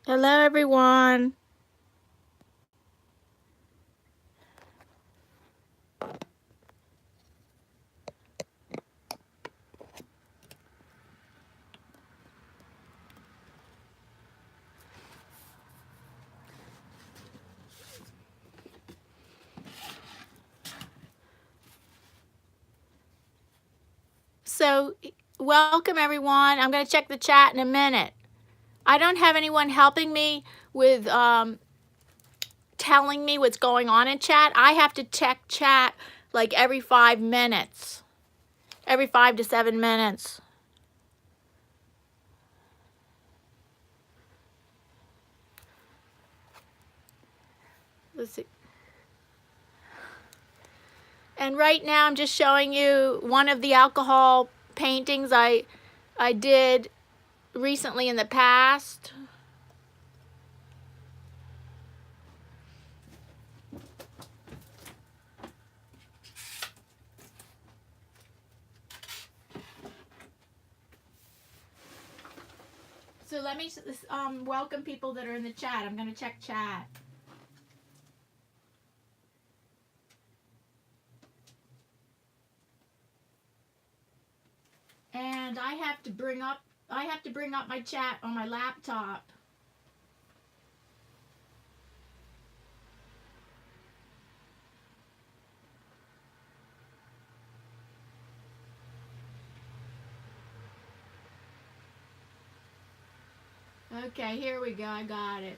Hello, everyone. So, welcome, everyone. I'm going to check the chat in a minute. I don't have anyone helping me with telling me what's going on in chat. I have to check chat like every 5 minutes, every 5 to 7 minutes. Let's see. And right now I'm just showing you one of the alcohol paintings I did recently in the past. So let me welcome people that are in the chat. I'm going to check chat. And I have to bring up my chat on my laptop. Okay, here we go. I got it.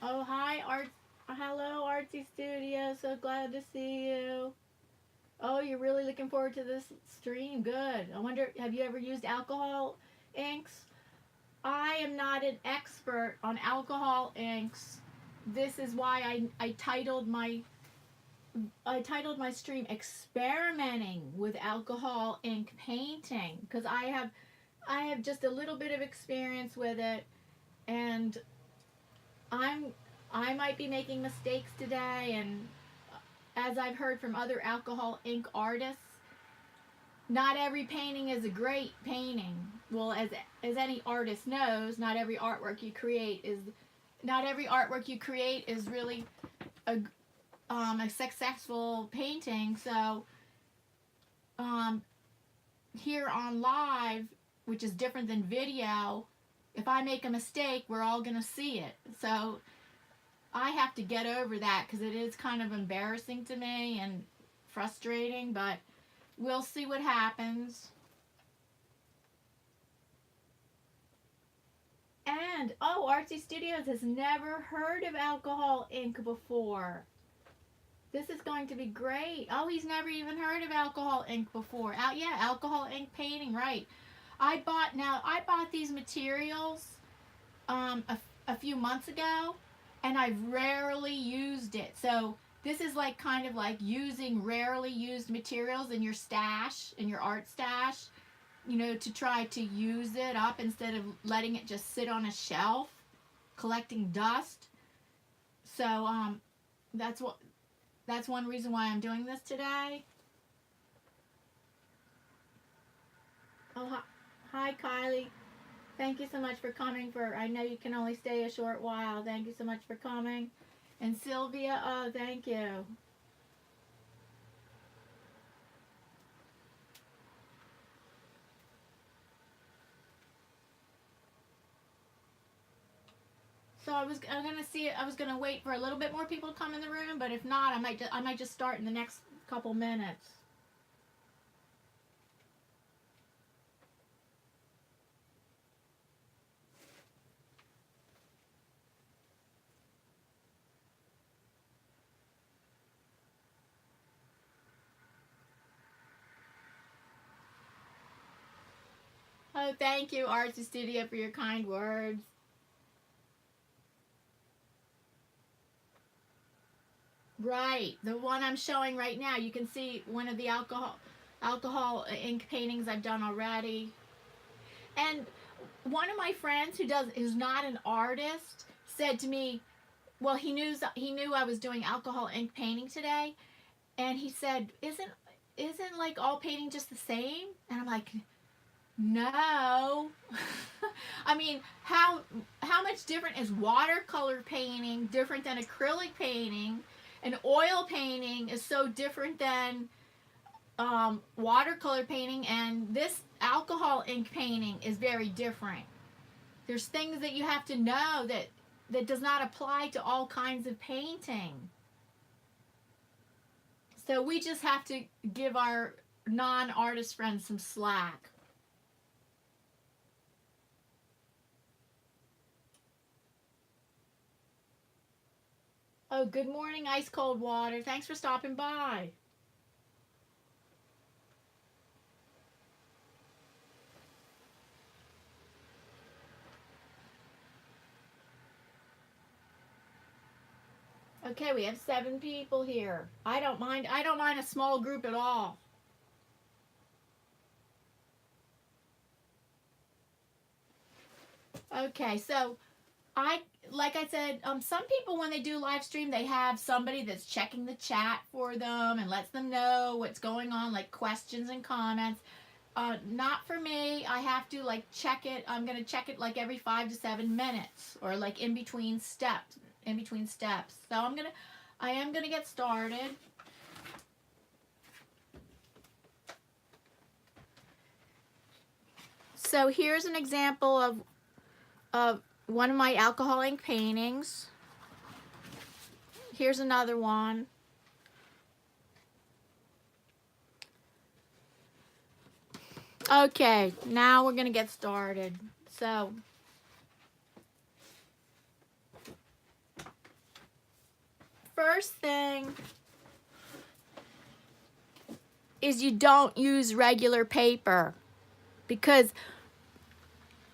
Oh, hi, Art. Hello, Artsy Studio. So glad to see you. Oh, you're really looking forward to this stream. Good. I wonder, have you ever used alcohol inks? I am not an expert on alcohol inks. This is why I titled my stream experimenting with alcohol ink painting, because I have just a little bit of experience with it, and I might be making mistakes today, and as I've heard from other alcohol ink artists, not every painting is a great painting. Well, as any artist knows, not every artwork you create is really a successful painting. So here on live, which is different than video, if I make a mistake, we're all going to see it. So I have to get over that, because it is kind of embarrassing to me and frustrating, but we'll see what happens. And, oh, Artsy Studios has never heard of alcohol ink before. This is going to be great. Oh, he's never even heard of alcohol ink before. Yeah, alcohol ink painting, right. I bought these materials a few months ago, and I've rarely used it. So this is like kind of like using rarely used materials in your stash, in your art stash, to try to use it up instead of letting it just sit on a shelf collecting dust. So that's one reason why I'm doing this today. Oh, hi Kylie. Thank you so much for coming. I know you can only stay a short while. Thank you so much for coming. And Sylvia, oh, thank you. So I was gonna wait for a little bit more people to come in the room, but if not, I might just start in the next couple minutes. Oh, thank you, Artsy Studio, for your kind words. Right, the one I'm showing right now, you can see one of the alcohol ink paintings I've done already. And one of my friends who's not an artist said to me, well, he knew I was doing alcohol ink painting today, and he said, isn't like all painting just the same? And I'm like, no. I mean, how much different is watercolor painting different than acrylic painting? And oil painting is so different than watercolor painting, and this alcohol ink painting is very different. There's things that you have to know that does not apply to all kinds of painting. So we just have to give our non-artist friends some slack. Oh, good morning, Ice Cold Water. Thanks for stopping by. Okay, we have 7 people here. I don't mind a small group at all. Okay, so like I said, some people when they do live stream, they have somebody that's checking the chat for them and lets them know what's going on, like questions and comments. Not for me. I have to like check it. I'm gonna check it like every 5 to 7 minutes, or like in between steps. So I am gonna get started. So here's an example of one of my alcohol ink paintings. Here's another one. Okay, now we're gonna get started. So first thing is you don't use regular paper, because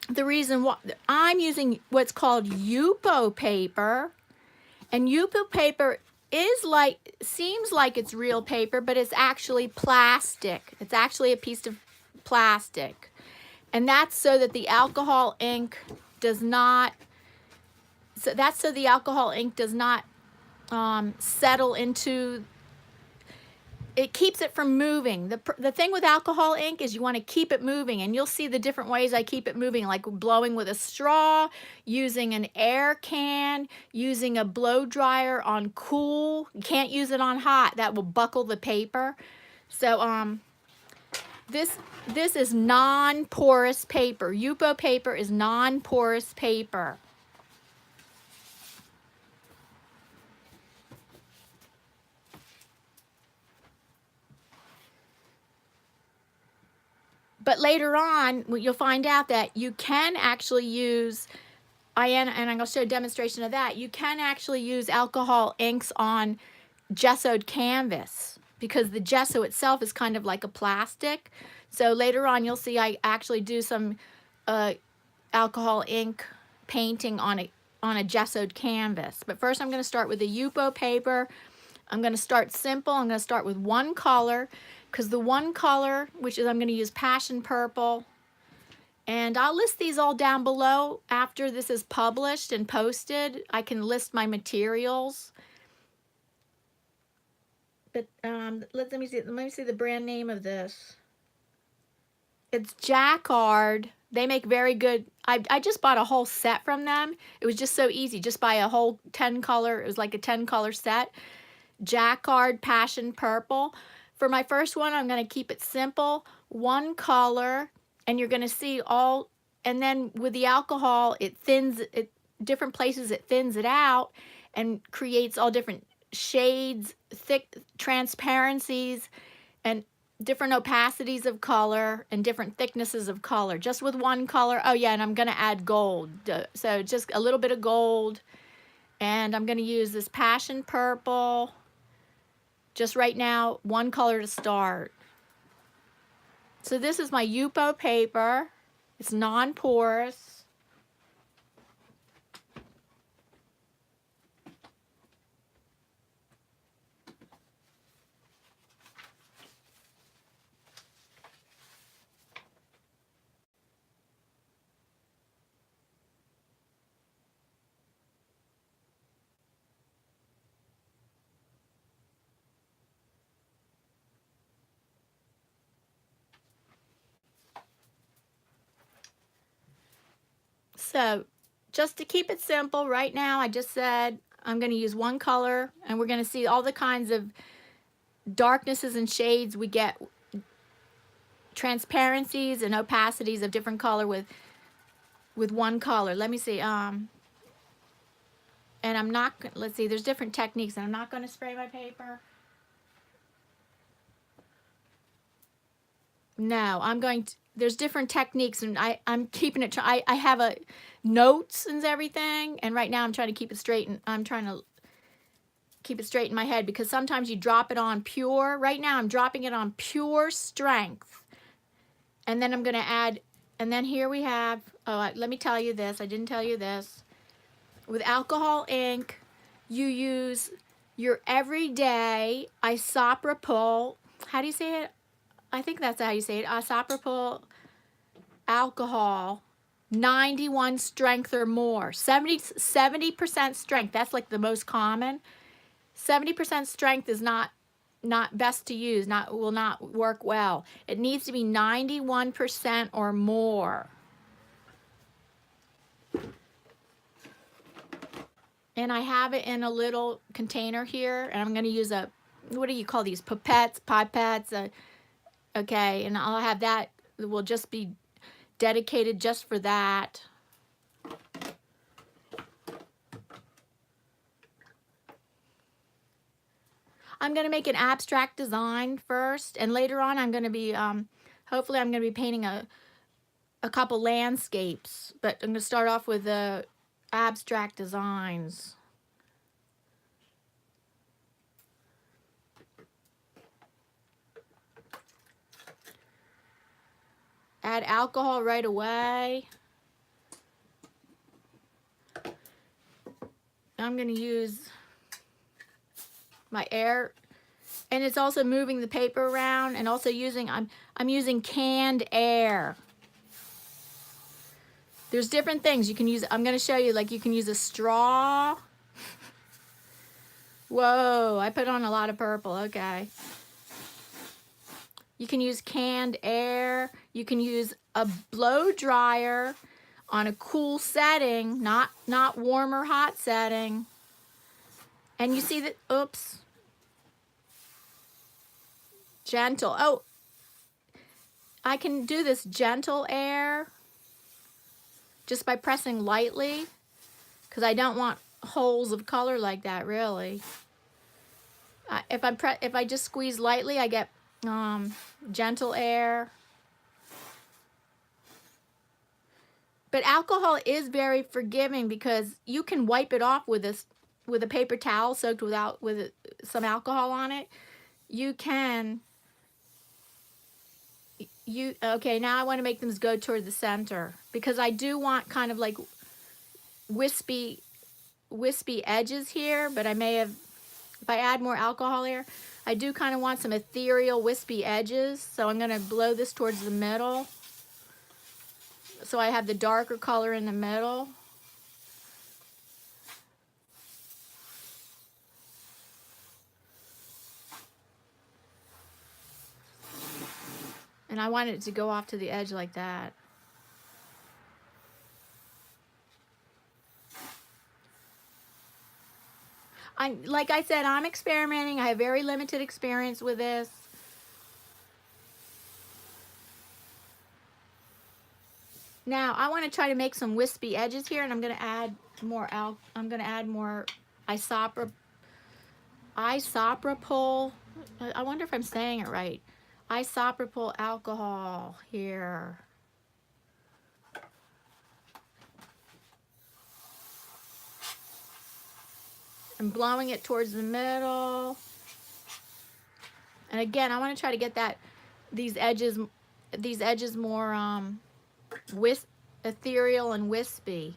the reason why I'm using what's called Yupo paper, and Yupo paper seems like it's real paper, but it's actually plastic. It's actually a piece of plastic, and that's so that the alcohol ink does not. So that's so the alcohol ink does not settle into. It keeps it from moving. The thing with alcohol ink is you want to keep it moving, and you'll see the different ways I keep it moving, like blowing with a straw, using an air can, using a blow dryer on cool. You can't use it on hot. That will buckle the paper. So this is non-porous paper. Yupo paper is non-porous paper. But later on, you'll find out that you can actually use, and I'm going to show a demonstration of that, you can actually use alcohol inks on gessoed canvas, because the gesso itself is kind of like a plastic. So later on, you'll see I actually do some alcohol ink painting on a gessoed canvas. But first, I'm going to start with a Yupo paper. I'm going to start simple. I'm going to start with one color, because the one color, which is I'm going to use Passion Purple, and I'll list these all down below after this is published and posted. I can list my materials. But let me see the brand name of this. It's Jacquard. They make very good. I just bought a whole set from them. It was just so easy. Just buy a whole 10 color. It was like a 10 color set. Jacquard Passion Purple. For my first one, I'm going to keep it simple. One color, and you're going to see all, and then with the alcohol, it thins it, different places it thins it out and creates all different shades, thick transparencies, and different opacities of color and different thicknesses of color. Just with one color. Oh yeah, and I'm going to add gold. So just a little bit of gold. And I'm going to use this Passion Purple. Just right now, one color to start. So this is my Yupo paper. It's non-porous. So just to keep it simple, right now I just said I'm going to use one color, and we're going to see all the kinds of darknesses and shades we get, transparencies and opacities of different color with one color. Let me see. And I'm not, let's see, there's different techniques, and I'm not going to spray my paper. No, I'm going to, there's different techniques, and I'm keeping it, I have a notes and everything, and right now I'm trying to keep it straight, and I'm trying to keep it straight in my head, because sometimes you drop it on pure. Right now I'm dropping it on pure strength, and then I'm going to add, and then here we have, let me tell you this, I didn't tell you this. With alcohol ink, you use your everyday isopropyl, how do you say it? I think that's how you say it, isopropyl alcohol, 91 strength or more, 70% strength. That's like the most common. 70% strength is not best to use, will not work well. It needs to be 91% or more. And I have it in a little container here, and I'm going to use a, what do you call these, pipettes, okay, and I'll have that, it will just be dedicated just for that. I'm going to make an abstract design first, and later on I'm going to be, hopefully I'm going to be painting a couple landscapes, but I'm going to start off with the abstract designs. Add alcohol right away. I'm going to use my air, and it's also moving the paper around, and also using, I'm using canned air. There's different things you can use. I'm going to show you, like you can use a straw. Whoa, I put on a lot of purple, okay. You can use canned air. You can use a blow dryer on a cool setting, not warm or hot setting. And you see that, oops. Gentle, oh, I can do this gentle air just by pressing lightly, because I don't want holes of color like that, really. If I just squeeze lightly, I get gentle air. But alcohol is very forgiving, because you can wipe it off with a paper towel soaked with some alcohol on it. You can. Okay, now I want to make them go toward the center, because I do want kind of like wispy edges here, but I may have, if I add more alcohol here, I do kind of want some ethereal wispy edges, so I'm going to blow this towards the middle, so I have the darker color in the middle. And I want it to go off to the edge like that. Like I said, I'm experimenting. I have very limited experience with this. Now I want to try to make some wispy edges here, and I'm going to add more isopropyl. I wonder if I'm saying it right. Isopropyl alcohol here. I'm blowing it towards the middle. And again, I want to try to get these edges more ethereal and wispy.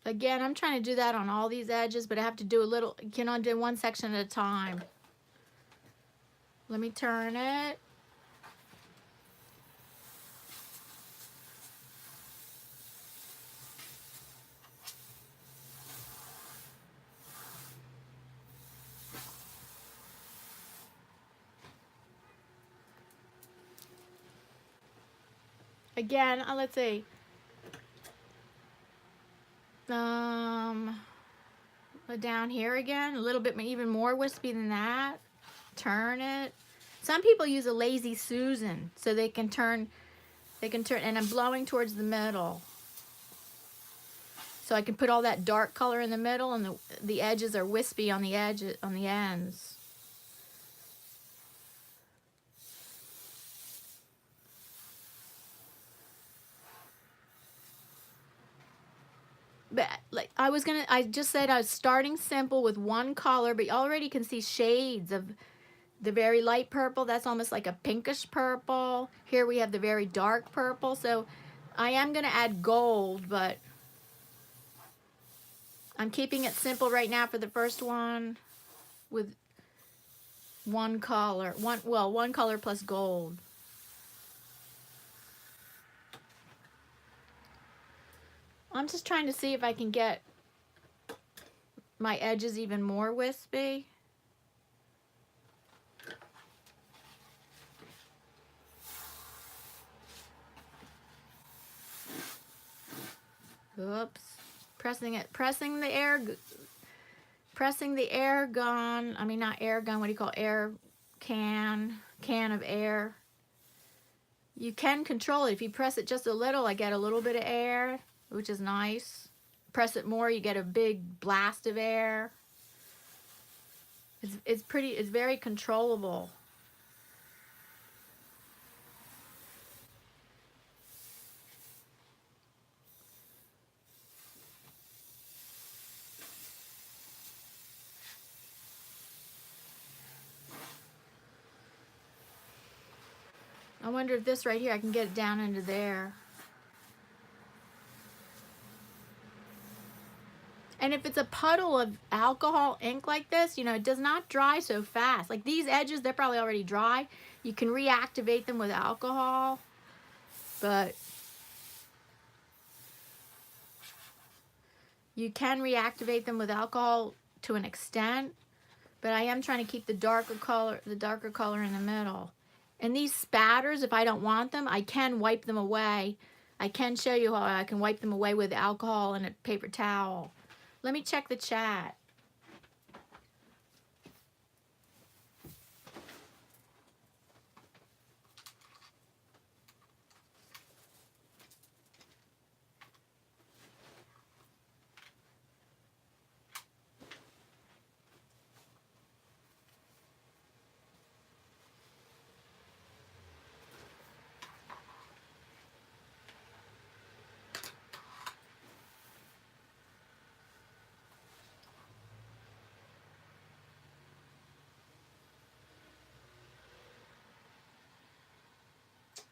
Again, I'm trying to do that on all these edges, but I have to do a little, you know, do one section at a time. Let me turn it. Again, let's see. Down here again, a little bit even more wispy than that. Turn it. Some people use a lazy Susan so they can turn, and I'm blowing towards the middle. So I can put all that dark color in the middle, and the edges are wispy on the edges, on the ends. But like I just said I was starting simple with one color, but you already can see shades of the very light purple. That's almost like a pinkish purple. Here we have the very dark purple. So I am going to add gold, but I'm keeping it simple right now for the first one with one color. One color plus gold. I'm just trying to see if I can get my edges even more wispy. Oops. Pressing the air gun. I mean, not air gun, what do you call air can of air. You can control it. If you press it just a little, I get a little bit of air, which is nice. Press it more, you get a big blast of air. It's very controllable. I wonder if this right here, I can get it down into there. And if it's a puddle of alcohol ink like this, you know, it does not dry so fast. Like these edges, they're probably already dry. You can reactivate them with alcohol, but you can reactivate them with alcohol to an extent, but I am trying to keep the darker color in the middle. And these spatters, if I don't want them, I can wipe them away. I can show you how I can wipe them away with alcohol and a paper towel. Let me check the chat.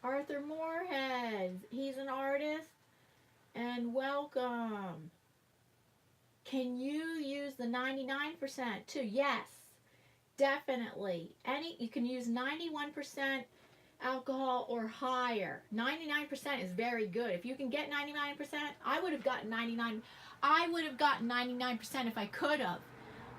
Arthur Moorhead, he's an artist, and welcome. Can you use the 99% too? Yes, definitely. You can use 91% alcohol or higher. 99% is very good. If you can get 99%, I would have gotten 99. I would have gotten 99% if I could have.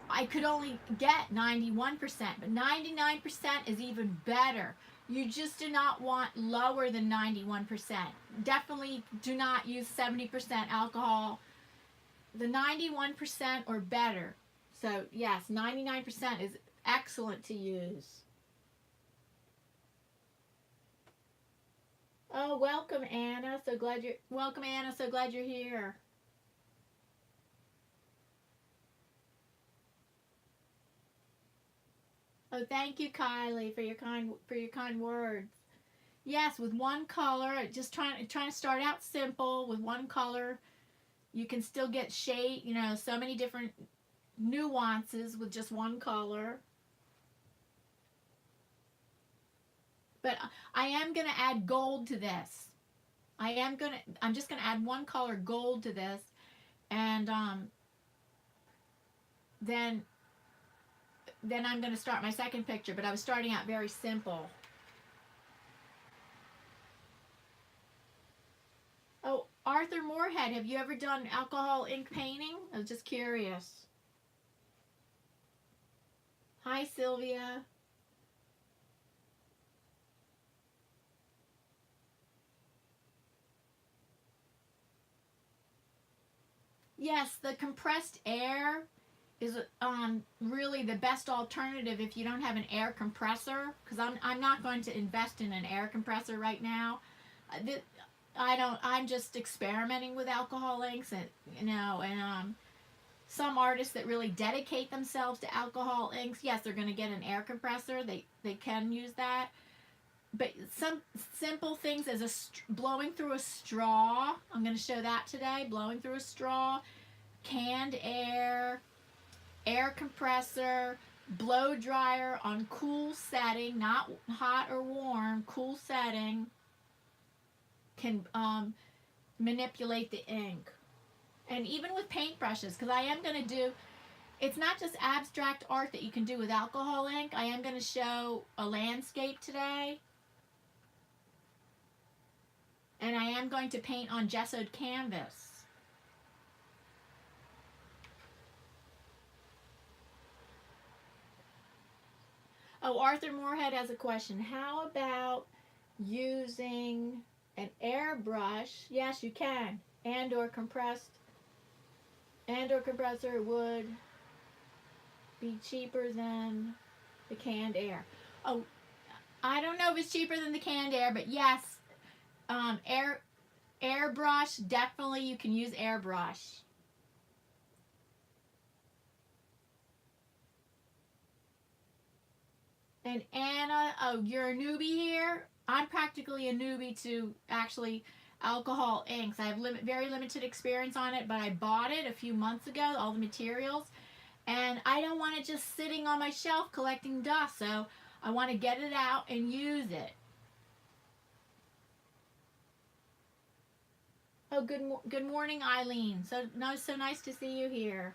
I could only get 91%, but 99% is even better. You just do not want lower than 91%. Definitely do not use 70% alcohol. The 91% or better. So yes, 99% is excellent to use. Oh, welcome Anna. Welcome Anna. So glad you're here. Oh, thank you, Kylie, for your kind words. Yes, with one color, just trying to start out simple with one color. You can still get shade, you know, so many different nuances with just one color. But I am going to add gold to this. I'm just going to add one color gold to this, and then I'm going to start my second picture, but I was starting out very simple. Oh, Arthur Moorhead, have you ever done alcohol ink painting? I was just curious. Hi, Sylvia. Yes, the compressed air is really the best alternative if you don't have an air compressor, because I'm not going to invest in an air compressor right now. I don't. I'm just experimenting with alcohol inks, and some artists that really dedicate themselves to alcohol inks, yes, they're going to get an air compressor. They can use that, but some simple things as blowing through a straw. I'm going to show that today. Blowing through a straw, canned air, air compressor, blow dryer on cool setting, not hot or warm, cool setting, can manipulate the ink. And even with paintbrushes, because I am going to do, it's not just abstract art that you can do with alcohol ink. I am going to show a landscape today. And I am going to paint on gessoed canvas. Oh, Arthur Moorhead has a question. How about using an airbrush? Yes, you can. And or compressor would be cheaper than the canned air. Oh, I don't know if it's cheaper than the canned air, but yes, airbrush, definitely you can use airbrush. And Anna, oh, you're a newbie here? I'm practically a newbie to actually alcohol inks. I have very limited experience on it, but I bought it a few months ago, all the materials, and I don't want it just sitting on my shelf collecting dust, so I want to get it out and use it. Oh, good morning, Eileen. So nice to see you here.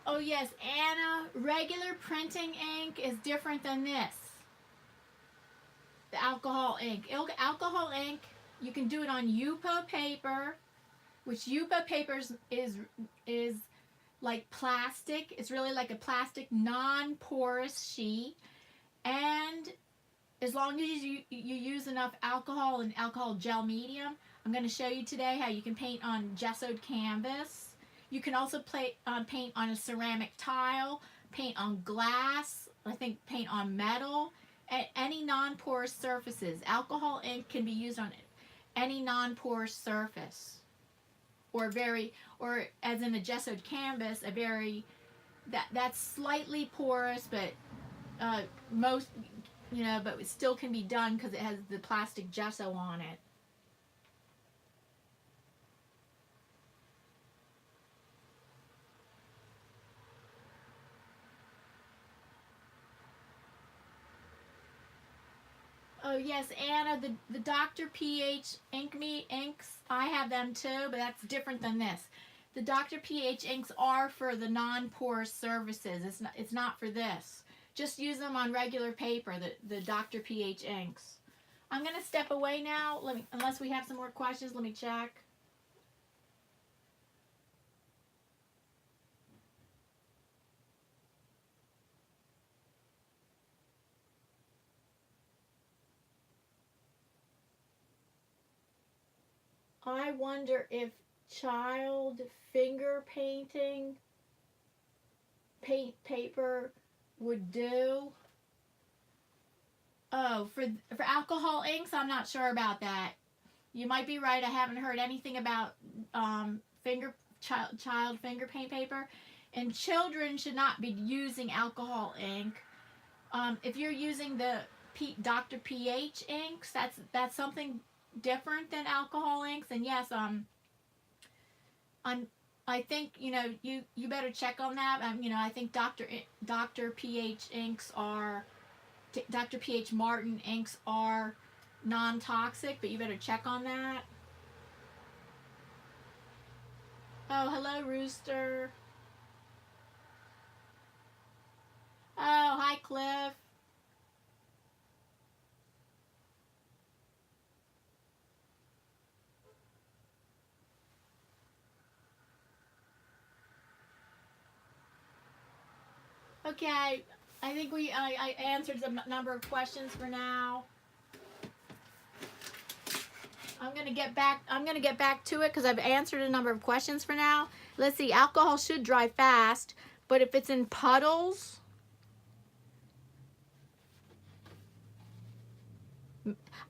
Oh yes, Anna, regular printing ink is different than this. The alcohol ink. Alcohol ink, you can do it on Yupo paper, which Yupo paper is like plastic. It's really like a plastic non-porous sheet, and as long as you use enough alcohol and alcohol gel medium, I'm going to show you today how you can paint on gessoed canvas. You can also paint on a ceramic tile, paint on glass, I think paint on metal, any non-porous surfaces. Alcohol ink can be used on any non-porous surface, or as in a gessoed canvas, that's slightly porous, but most, but it still can be done because it has the plastic gesso on it. Oh yes, Anna, the Dr. PH inks, I have them too, but that's different than this. The Dr. PH inks are for the non-porous surfaces. It's not for this. Just use them on regular paper, the Dr. PH inks. I'm going to step away now. Unless we have some more questions, let me check. I wonder if child finger painting paint paper would do. Oh, for alcohol inks, I'm not sure about that. You might be right. I haven't heard anything about child finger paint paper, and children should not be using alcohol ink. If you're using the Dr. PH inks, that's something different than alcohol inks. And yes, I think you better check on that. I think Dr. PH inks are Dr. PH Martin inks are non-toxic, but you better check on that. Oh, hello, Rooster. Okay, I think I answered a number of questions for now. I'm gonna get back to it because I've answered a number of questions for now. Let's see, alcohol should dry fast, but if it's in puddles,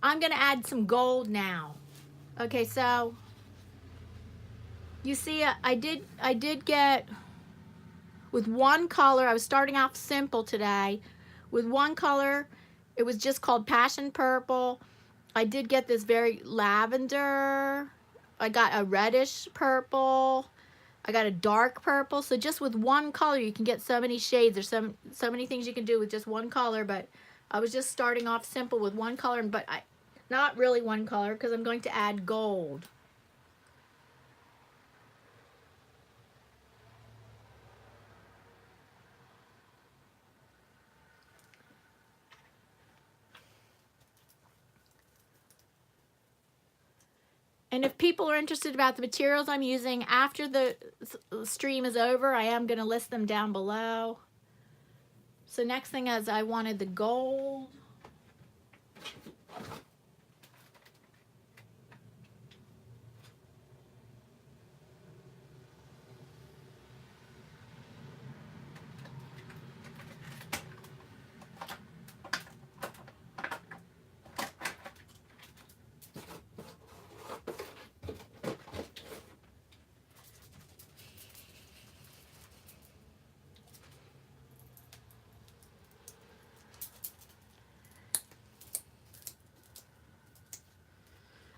I'm gonna add some gold now. Okay, so you see, I did get, with one color, I was starting off simple today. With one color, it was just called Passion Purple. I did get this very lavender. I got a reddish purple. I got a dark purple. So just with one color, you can get so many shades. There's so many things you can do with just one color, but I was just starting off simple with one color, but not really one color because I'm going to add gold. And if people are interested about the materials I'm using after the stream is over, I am going to list them down below. So next thing is I wanted the gold.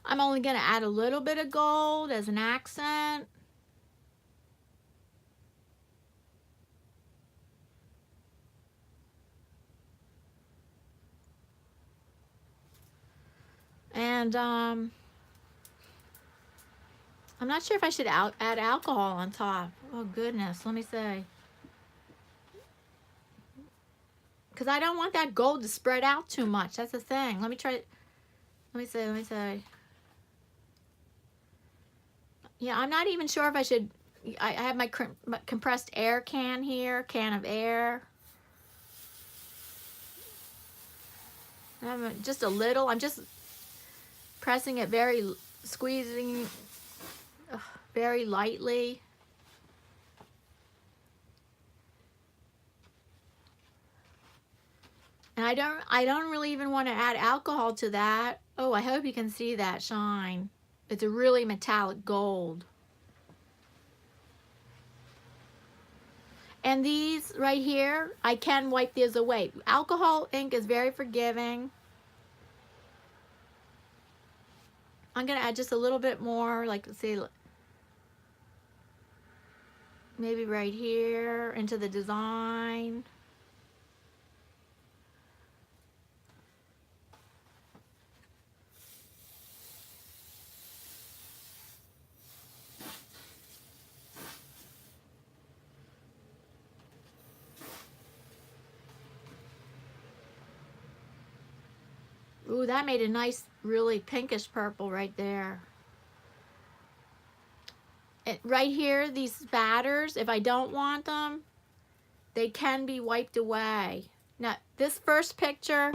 I'm only going to add a little bit of gold as an accent. And I'm not sure if I should add alcohol on top. Oh goodness, let me see. Because I don't want that gold to spread out too much. That's the thing. Let me try. Let me see. Yeah, I'm not even sure if I should. I have my compressed air can here, can of air. Just a little. I'm just pressing it squeezing very lightly. And I don't really even want to add alcohol to that. Oh, I hope you can see that shine. It's a really metallic gold. And these right here, I can wipe these away. Alcohol ink is very forgiving. I'm going to add just a little bit more, like, let's see, maybe right here into the design. Ooh, that made a nice, really pinkish purple right there. Right here, these spatters, if I don't want them, they can be wiped away. Now, this first picture,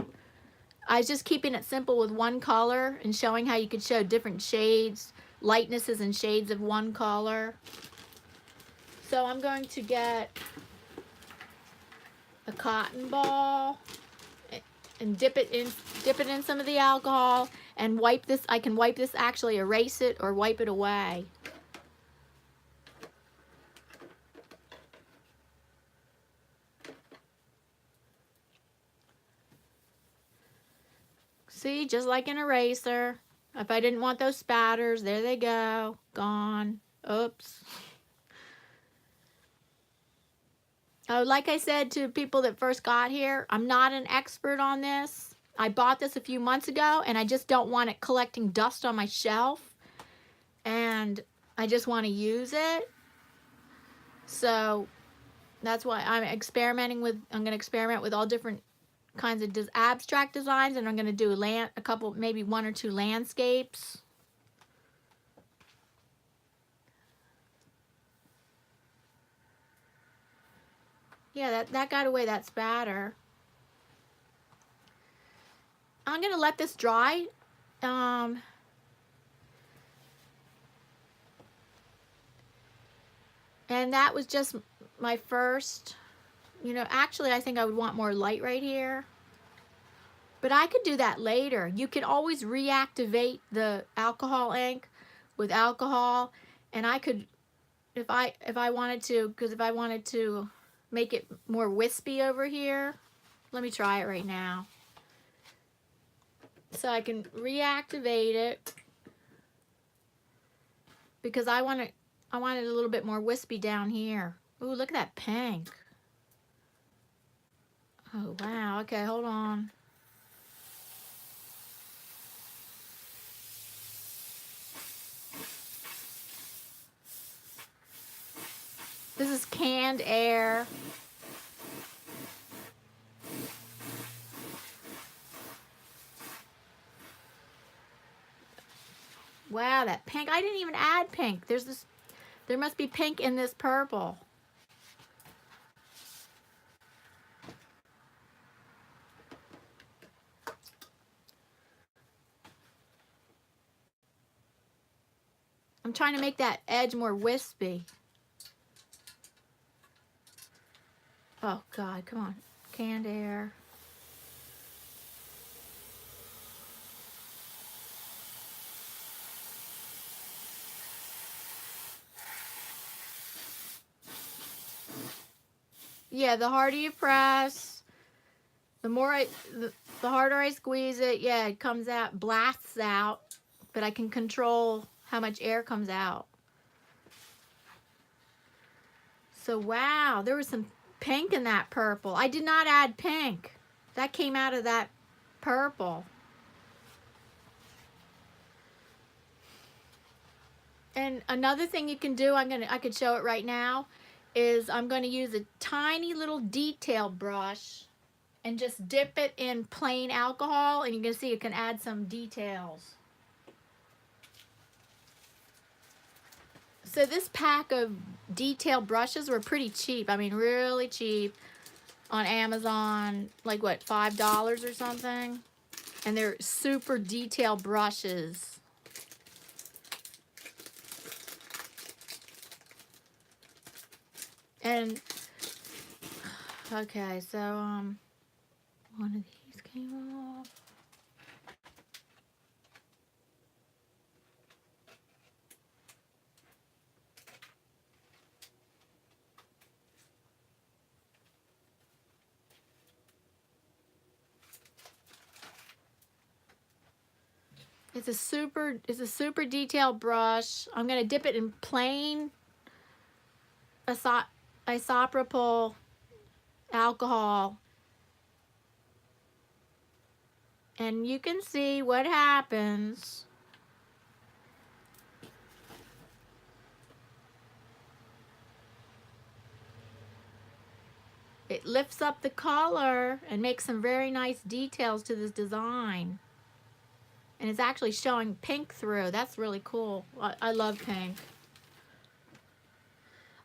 I was just keeping it simple with one color and showing how you could show different shades, lightnesses and shades of one color. So I'm going to get a cotton ball and dip it in some of the alcohol and wipe this. I can wipe this, actually erase it or wipe it away. See, just like an eraser. If I didn't want those spatters, there they go, gone. Oops. Oh, like I said to people that first got here, I'm not an expert on this. I bought this a few months ago and I just don't want it collecting dust on my shelf. And I just want to use it. So that's why I'm going to experiment with all different kinds of abstract designs, and I'm going to do a couple, maybe one or two landscapes. Yeah, that got away that spatter. I'm gonna let this dry. And that was just my first, you know, actually I think I would want more light right here. But I could do that later. You can always reactivate the alcohol ink with alcohol, and I could, if I wanted to, because if I wanted to make it more wispy over here, let me try it right now. So I can reactivate it because I want it a little bit more wispy down here. Ooh, look at that pink. Oh wow. Okay, hold on. This is canned air. Wow, that pink. I didn't even add pink. There must be pink in this purple. I'm trying to make that edge more wispy. Oh God, come on. Canned air. Yeah, the harder you press, the harder I squeeze it, yeah, it comes out, blasts out, but I can control how much air comes out. So wow, there was some pink in that purple. I did not add pink. That came out of that purple. And another thing you can do, I could show it right now, is I'm going to use a tiny little detail brush and just dip it in plain alcohol, and you can see it can add some details. So this pack of detail brushes were pretty cheap. I mean, really cheap on Amazon, like what, $5 or something? And they're super detail brushes. And okay, so one of these came off. It's a super detailed brush. I'm gonna dip it in plain isopropyl alcohol, and you can see what happens. It lifts up the color and makes some very nice details to this design. And it's actually showing pink through. That's really cool. I love pink.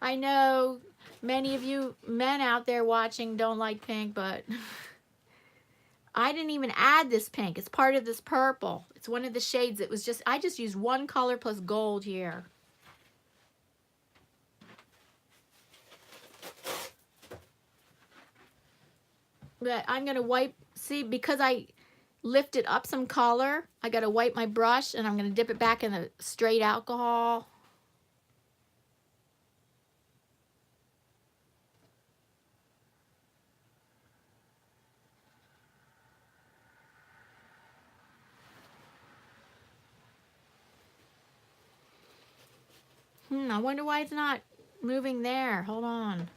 I know many of you men out there watching don't like pink, but I didn't even add this pink. It's part of this purple. It's one of the shades. I just used one color plus gold here. But I'm going to wipe, see, because I lifted up some color, I got to wipe my brush, and I'm going to dip it back in the straight alcohol. I wonder why it's not moving there. Hold on.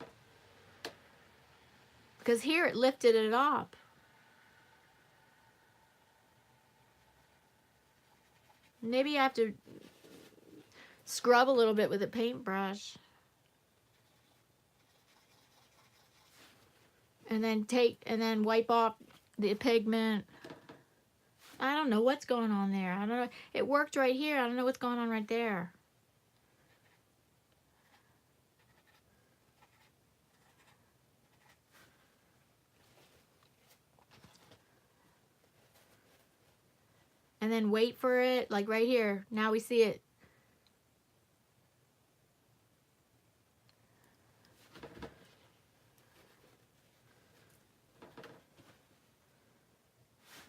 Because here it lifted it up. Maybe you have to scrub a little bit with a paintbrush. And then wipe off the pigment. I don't know what's going on there. I don't know. It worked right here. I don't know what's going on right there. and then wait for it, like right here. Now we see it.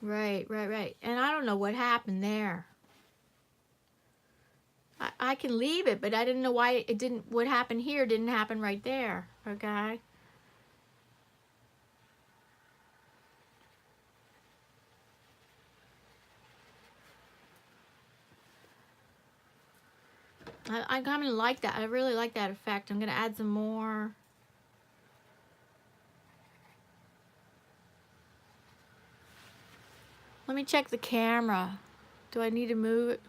Right. And I don't know what happened there. I can leave it, but I didn't know why it didn't, what happened here didn't happen right there. Okay. I kind of like that. I really like that effect. I'm going to add some more. Let me check the camera. Do I need to move it?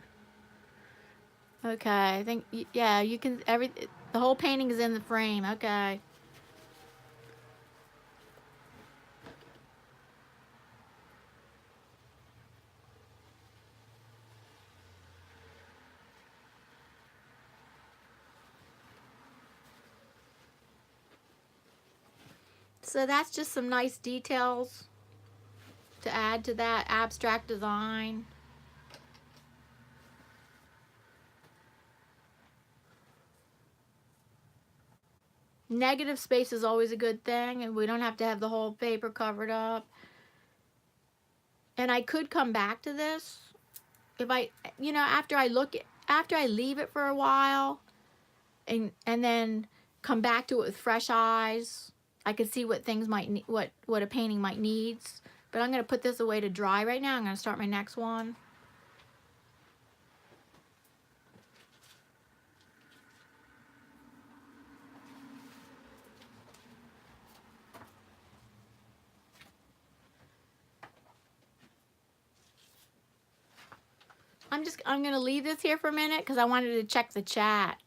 Okay, I think, yeah, you can, the whole painting is in the frame. Okay. So that's just some nice details to add to that abstract design. Negative space is always a good thing, and we don't have to have the whole paper covered up. And I could come back to this if I, you know, after I leave it for a while, and then come back to it with fresh eyes. I could see what things might need, what a painting might needs. But I'm going to put this away to dry right now. I'm going to start my next one. I'm going to leave this here for a minute because I wanted to check the chat.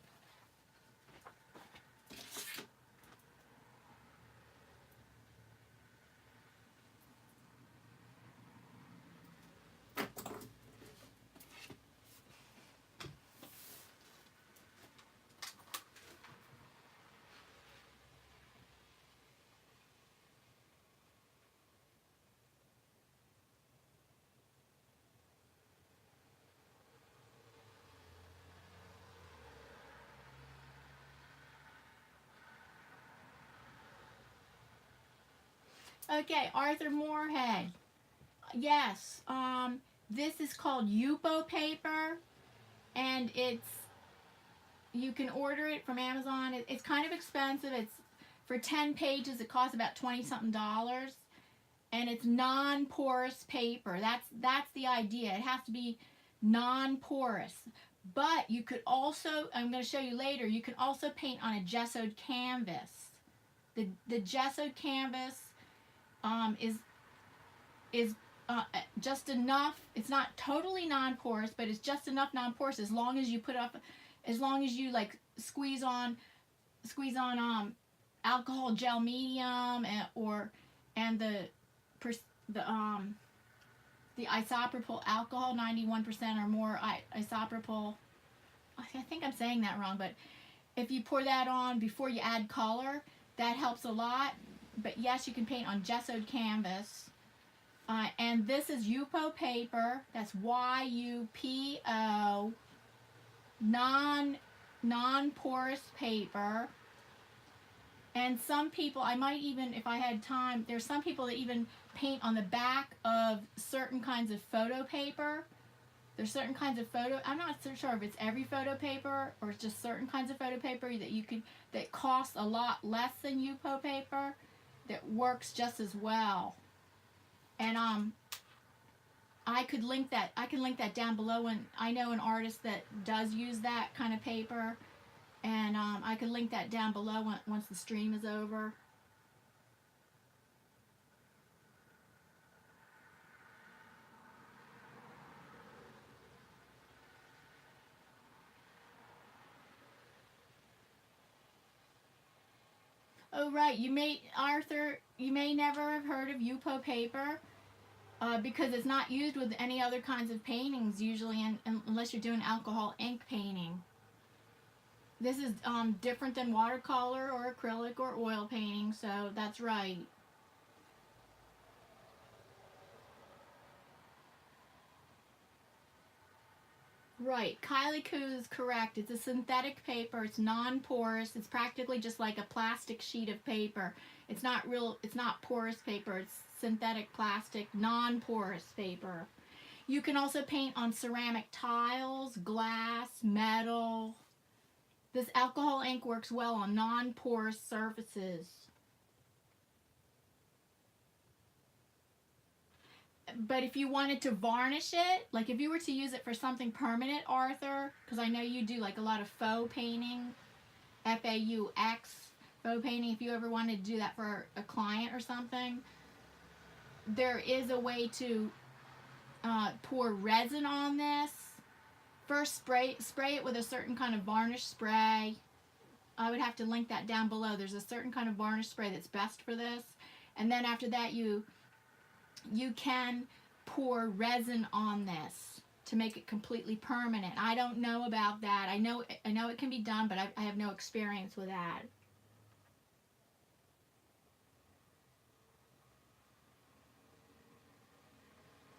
Okay, Arthur Moorhead. Yes, this is called Yupo paper, and you can order it from Amazon. It's kind of expensive. It's for 10 pages. It costs about $20-something, and it's non-porous paper. That's the idea. It has to be non-porous. But you could also, I'm going to show you later, you can also paint on a gessoed canvas. The gessoed canvas is just enough. It's not totally non-porous, but it's just enough non-porous as long as you put up, as long as you like squeeze on alcohol gel medium and the isopropyl alcohol, 91% or more isopropyl. I think I'm saying that wrong, but if you pour that on before you add color, that helps a lot. But yes, you can paint on gessoed canvas. And this is Yupo paper. That's YUPO, non-porous paper. And some people, I might even, if I had time, there's some people that even paint on the back of certain kinds of photo paper. There's certain kinds of I'm not so sure if it's every photo paper or it's just certain kinds of photo paper that cost a lot less than Yupo paper that works just as well. And I can link that down below. When I know an artist that does use that kind of paper, and I can link that down below once the stream is over. Oh right, Arthur, you may never have heard of Yupo paper. Because it's not used with any other kinds of paintings usually, unless you're doing alcohol ink painting. This is different than watercolor or acrylic or oil painting, so that's right. Right, Kylie Koo is correct. It's a synthetic paper. It's non-porous. It's practically just like a plastic sheet of paper. It's not real. It's not porous paper. It's synthetic plastic, non-porous paper. You can also paint on ceramic tiles, glass, metal. This alcohol ink works well on non-porous surfaces. But if you wanted to varnish it, like if you were to use it for something permanent, Arthur, because I know you do like a lot of faux painting, F-A-U-X, faux painting, if you ever wanted to do that for a client or something, there is a way to pour resin on this. First, spray it with a certain kind of varnish spray. I would have to link that down below. There's a certain kind of varnish spray that's best for this. And then after that, you can pour resin on this to make it completely permanent. I don't know about that. I know it can be done, but I have no experience with that.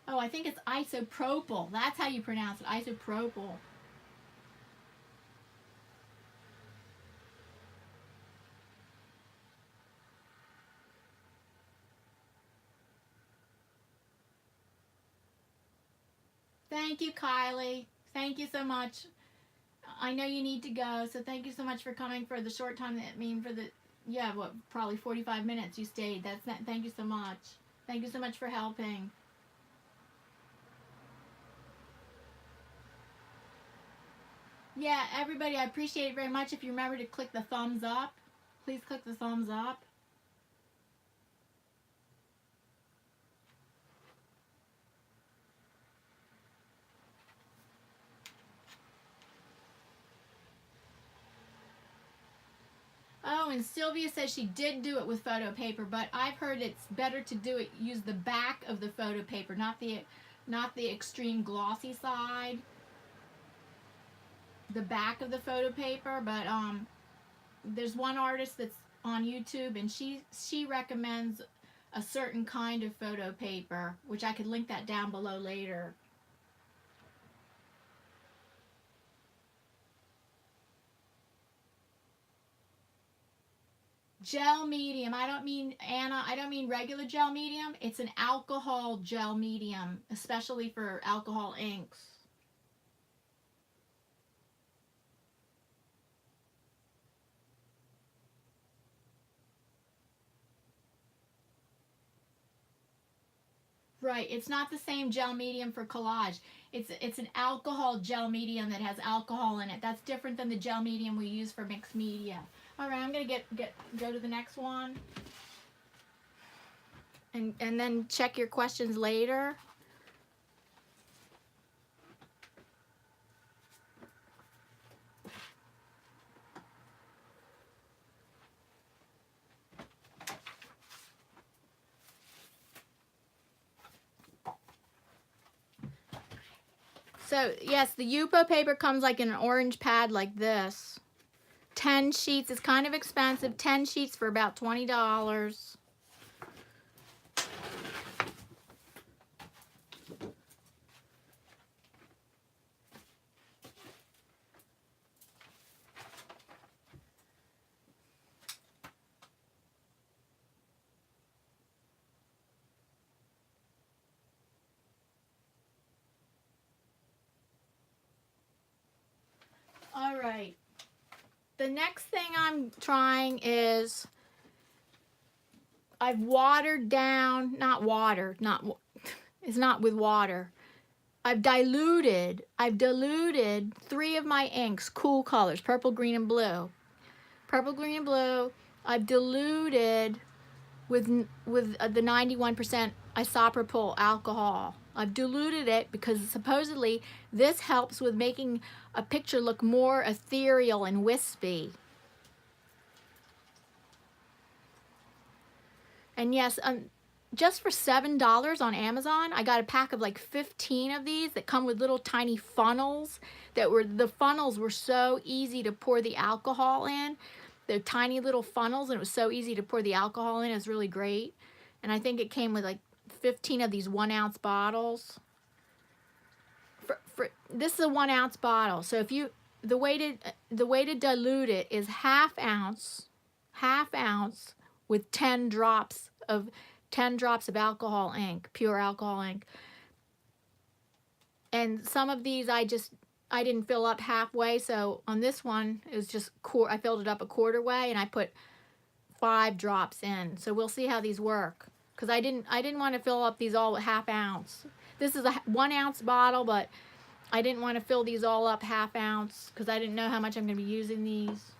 Oh, I think it's isopropyl. That's how you pronounce it, isopropyl. Thank you, Kylie. Thank you so much. I know you need to go, so thank you so much for coming for the short time. I mean, for the, yeah, what, probably 45 minutes you stayed. Thank you so much. Thank you so much for helping. Yeah, everybody, I appreciate it very much. If you remember to click the thumbs up, please click the thumbs up. Oh, and Sylvia says she did do it with photo paper, but I've heard it's better to use the back of the photo paper, not the extreme glossy side. The back of the photo paper, but there's one artist that's on YouTube, and she recommends a certain kind of photo paper, which I could link that down below later. Gel medium. I don't mean, Anna, I don't mean regular gel medium. It's an alcohol gel medium, especially for alcohol inks. Right, it's not the same gel medium for collage. It's an alcohol gel medium that has alcohol in it. That's different than the gel medium we use for mixed media. All right, I'm gonna go to the next one, and then check your questions later. So yes, the Yupo paper comes like in an orange pad like this. 10 sheets is kind of expensive. 10 sheets for about $20. All right. The next thing I'm trying is I've watered down, it's not with water. I've diluted 3 of my inks, cool colors, purple, green, and blue. Purple, green, and blue. I've diluted with the 91% isopropyl alcohol. I've diluted it because supposedly this helps with making a picture look more ethereal and wispy. And yes, just for $7 on Amazon, I got a pack of like 15 of these that come with little tiny funnels. The funnels were so easy to pour the alcohol in. They're tiny little funnels, and it was so easy to pour the alcohol in. It was really great. And I think it came with like 15 of these 1-ounce bottles. this is a 1 ounce bottle. So if you, the way to dilute it is half ounce with 10 drops of alcohol ink, pure alcohol ink. And some of these I didn't fill up halfway, so on this one it was just I filled it up a quarter way, and I put 5 drops in. So we'll see how these work, because I didn't want to fill up these all with half ounce. This is a 1 ounce bottle, but I didn't want to fill these all up half ounce because I didn't know how much I'm going to be using these.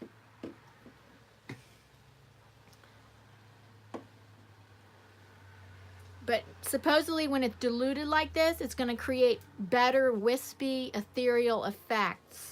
But supposedly when it's diluted like this, it's going to create better wispy ethereal effects.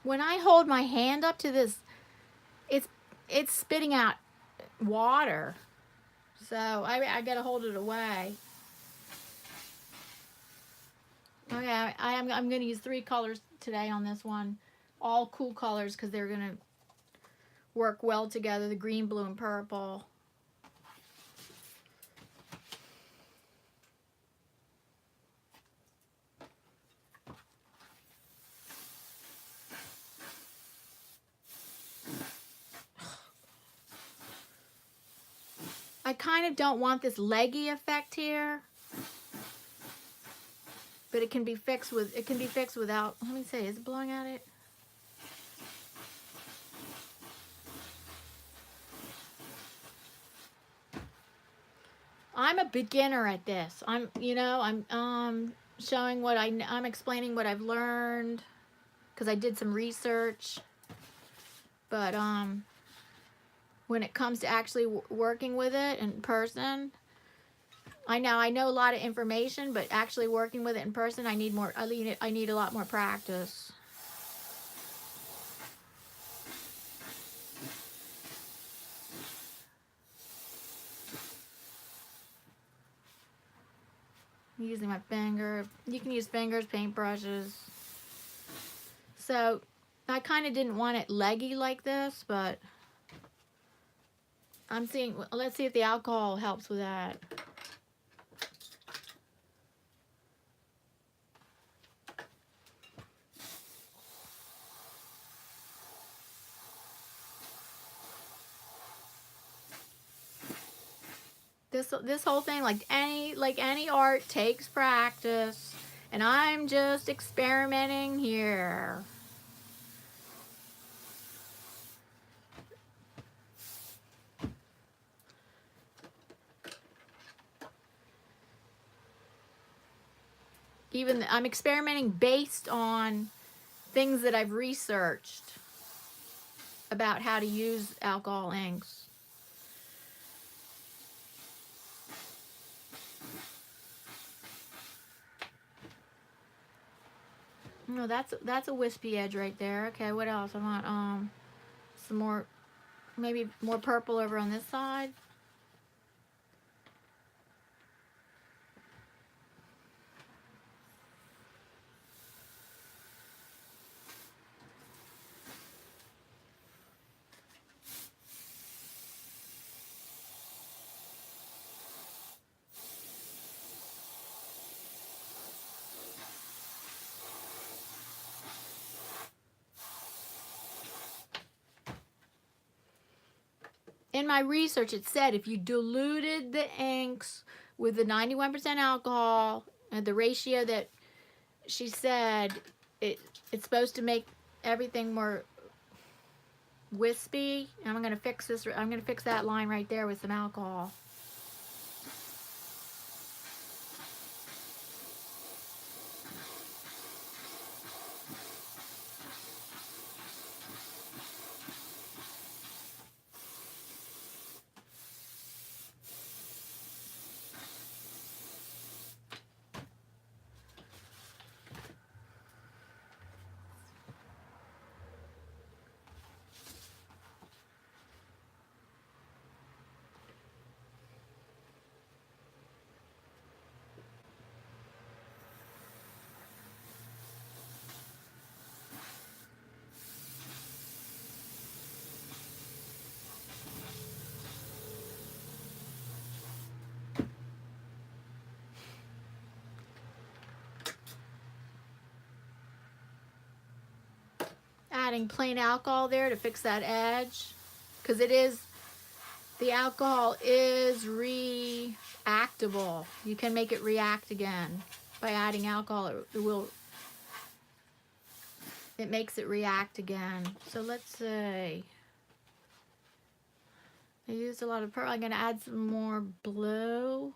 When I hold my hand up to this, it's spitting out water. So I gotta hold it away. Okay, I'm gonna use 3 colors today on this one. All cool colors because they're gonna work well together, the green, blue, and purple. I kind of don't want this leggy effect here, but it can be fixed without. Let me see, is it blowing at it? I'm a beginner at this. I'm showing what I'm explaining what I've learned because I did some research, but when it comes to actually working with it in person, I know a lot of information, but actually working with it in person, I need a lot more practice. I'm using my finger. You can use fingers, paintbrushes. So I kind of didn't want it leggy like this, but let's see if the alcohol helps with that. This whole thing, like any art, takes practice, and I'm just experimenting here. I'm experimenting based on things that I've researched about how to use alcohol inks. No, that's a wispy edge right there. Okay, what else? I want some more, maybe more purple over on this side. In my research, it said if you diluted the inks with the 91% alcohol and the ratio that she said, it's supposed to make everything more wispy. And I'm going to fix this. I'm going to fix that line right there with some alcohol. Adding plain alcohol there to fix that edge, because the alcohol is reactable. You can make it react again by adding alcohol. It makes it react again. So let's see. I used a lot of purple. I'm going to add some more blue.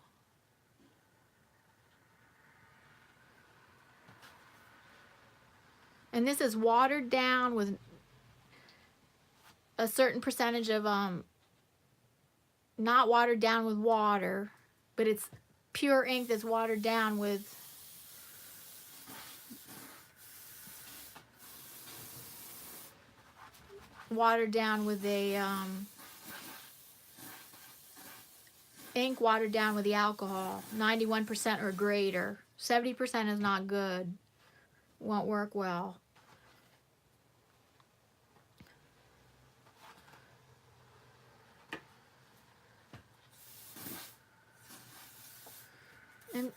And this is watered down with a certain percentage of, not watered down with water, but it's pure ink that's watered down with a, ink watered down with the alcohol, 91% or greater. 70% is not good. Won't work well. And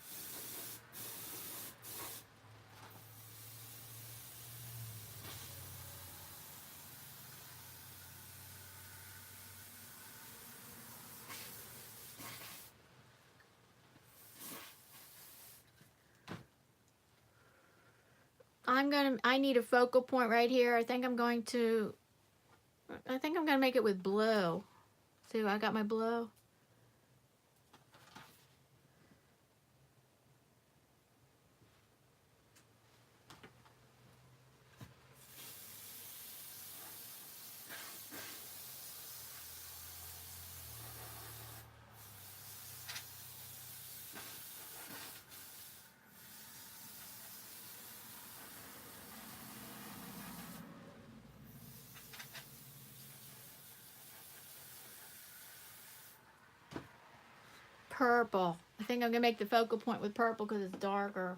I need a focal point right here. I think I'm going to make it with blue. See, I got my blue. Purple. I think I'm going to make the focal point with purple because it's darker.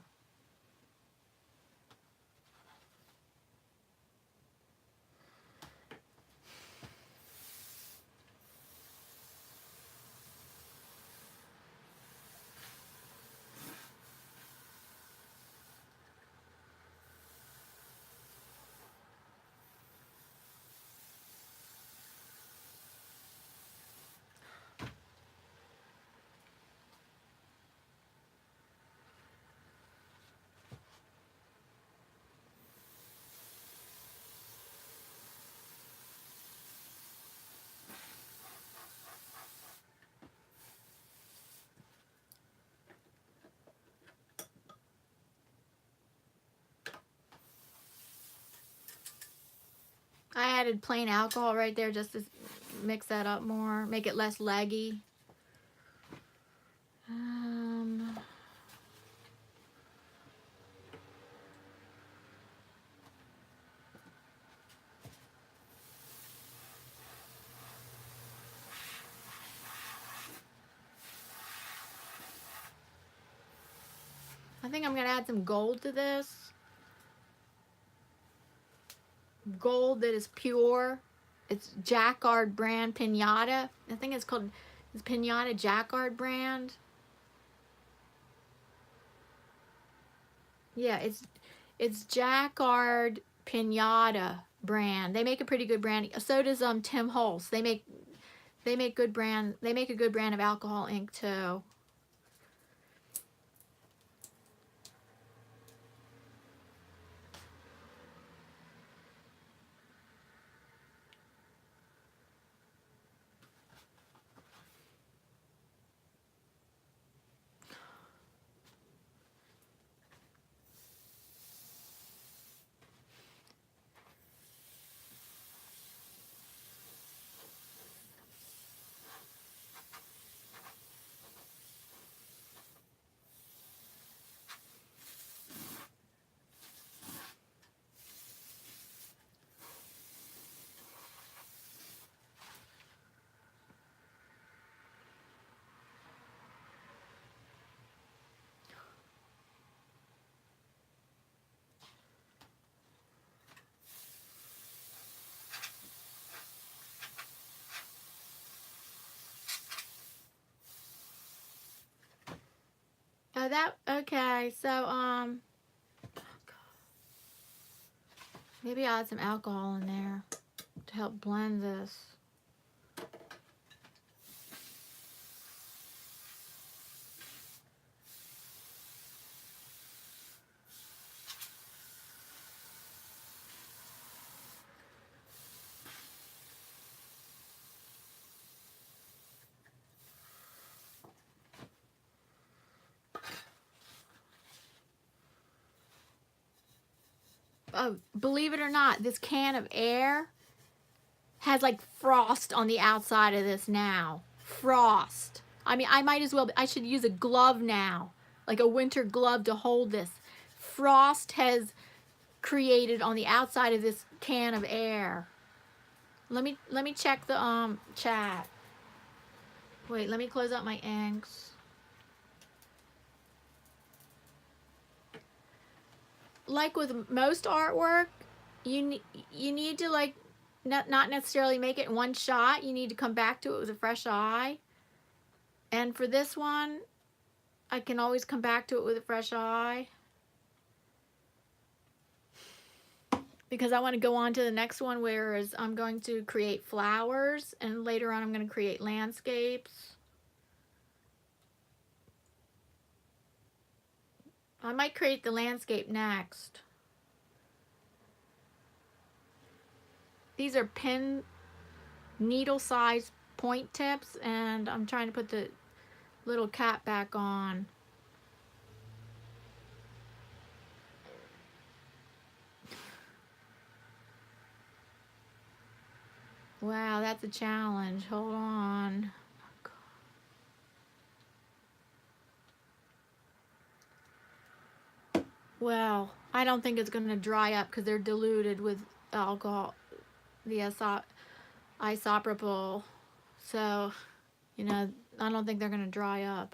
I added plain alcohol right there just to mix that up more, make it less leggy. I think I'm going to add some gold to this. Gold that is pure. It's Jacquard brand Pinata. I think it's called Pinata Jacquard brand. Yeah, it's Jacquard Pinata brand. They make a pretty good brand. So does Tim Holtz. They make good brand. They make a good brand of alcohol ink too. okay, so, maybe I'll add some alcohol in there to help blend this. Oh, believe it or not, this can of air has like frost on the outside of this now. Frost. I mean, I might as well, I should use a glove now, like a winter glove to hold this. Frost has created on the outside of this can of air. Let me check the chat. Wait, let me close out my inks. Like with most artwork, you need to like not necessarily make it in one shot. You need to come back to it with a fresh eye. And for this one, I can always come back to it with a fresh eye, because I want to go on to the next one, whereas I'm going to create flowers, and later on I'm going to create landscapes. I might create the landscape next. These are pin needle size point tips, and I'm trying to put the little cap back on. Wow, that's a challenge. Hold on. Well, I don't think it's going to dry up because they're diluted with alcohol, the isopropyl. So, you know, I don't think they're going to dry up.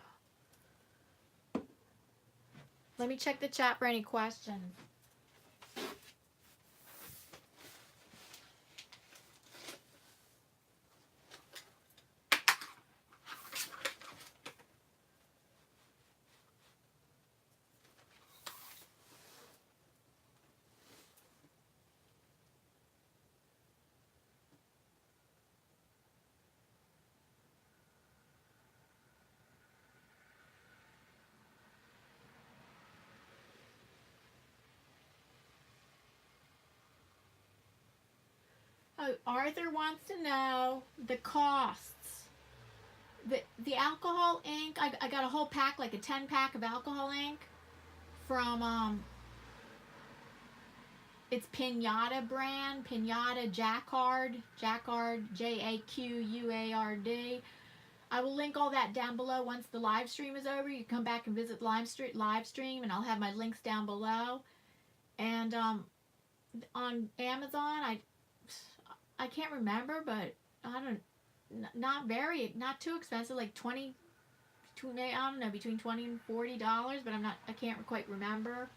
Let me check the chat for any questions. Oh, Arthur wants to know the costs. The alcohol ink, I got a whole pack, like a 10-pack of alcohol ink from, it's Pinata brand, Pinata Jacquard, Jacquard. I will link all that down below once the live stream is over. You come back and visit live stream, and I'll have my links down below. And on Amazon, I can't remember, but I don't, not too expensive, like I don't know, between $20 and $40, but I can't quite remember.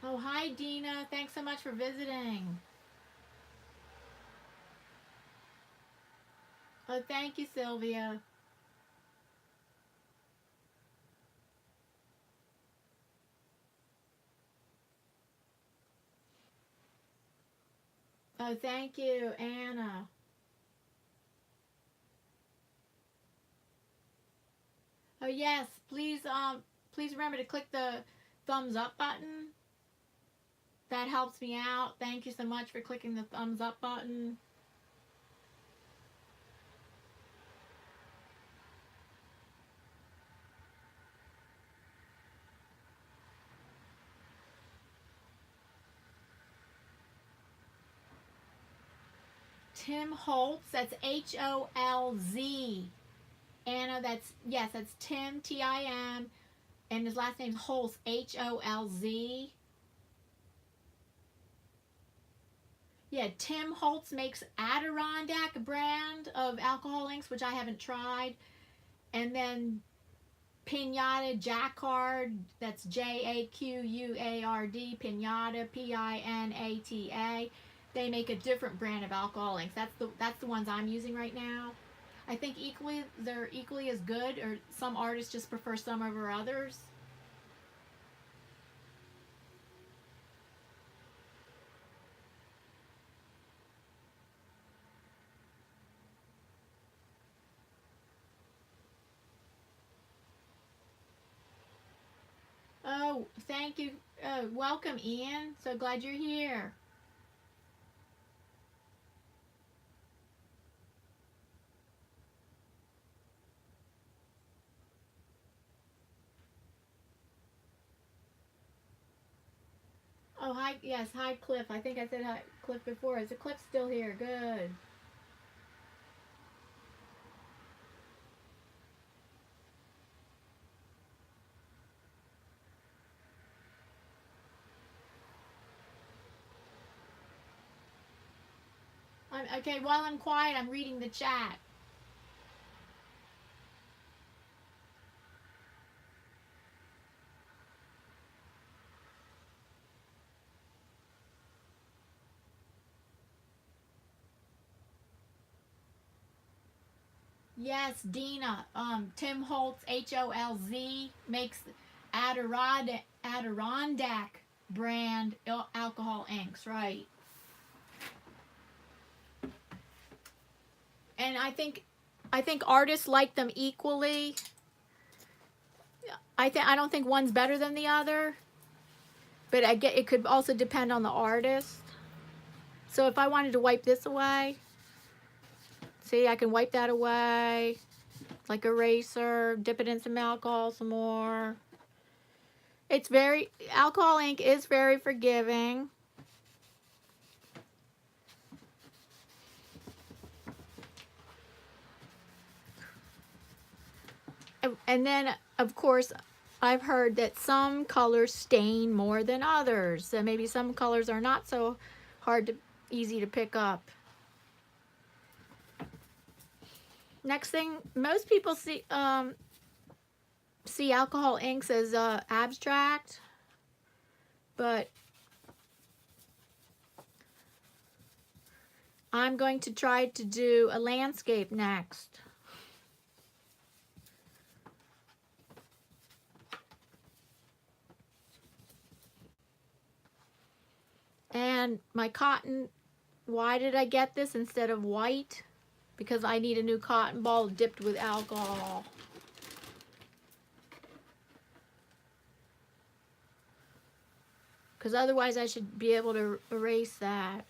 Oh, hi, Dina. Thanks so much for visiting. Oh, thank you, Sylvia. Oh, thank you, Anna. Oh, yes. Please remember to click the thumbs up button. That helps me out. Thank you so much for clicking the thumbs up button. Tim Holtz, that's Holz. Anna, that's Tim, Tim, and his last name's Holtz, Holz. Yeah, Tim Holtz makes Adirondack brand of alcohol inks, which I haven't tried. And then Pinata Jacquard, that's Jaqauard, Pinata, Pinata. They make a different brand of alcohol inks. That's the ones I'm using right now. I think they're equally as good, or some artists just prefer some over others. Oh, thank you. Welcome, Ian. So glad you're here. Oh, hi. Yes, hi, Cliff. I think I said hi, Cliff before. Is the Cliff still here? Good. Okay. While I'm quiet, I'm reading the chat. Yes, Dina. Tim Holtz, Holz, makes Adirondack brand alcohol inks, right? And I think artists like them equally. I don't think one's better than the other, but I get it could also depend on the artist. So if I wanted to wipe this away, see, I can wipe that away like eraser, dip it in some alcohol some more. Alcohol ink is very forgiving. And then, of course, I've heard that some colors stain more than others. So maybe some colors are not so easy to pick up. Next thing, most people see alcohol inks as abstract, but I'm going to try to do a landscape next. And my cotton, why did I get this instead of white? Because I need a new cotton ball dipped with alcohol. Because otherwise I should be able to erase that.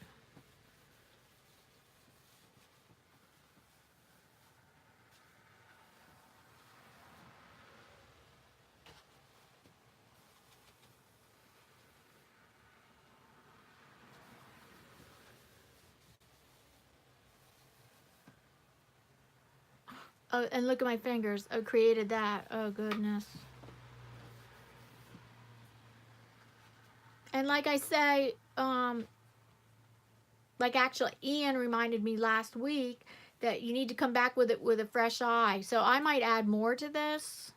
Oh, and look at my fingers. I created that. Oh, goodness. And like I say, like actually Ian reminded me last week that you need to come back with it with a fresh eye. So I might add more to this.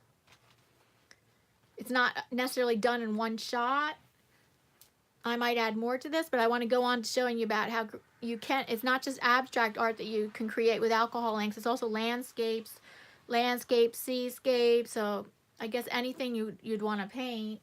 It's not necessarily done in one shot. I might add more to this, but I want to go on to showing you about how you can, it's not just abstract art that you can create with alcohol inks, it's also landscapes, seascapes, so I guess anything you'd want to paint.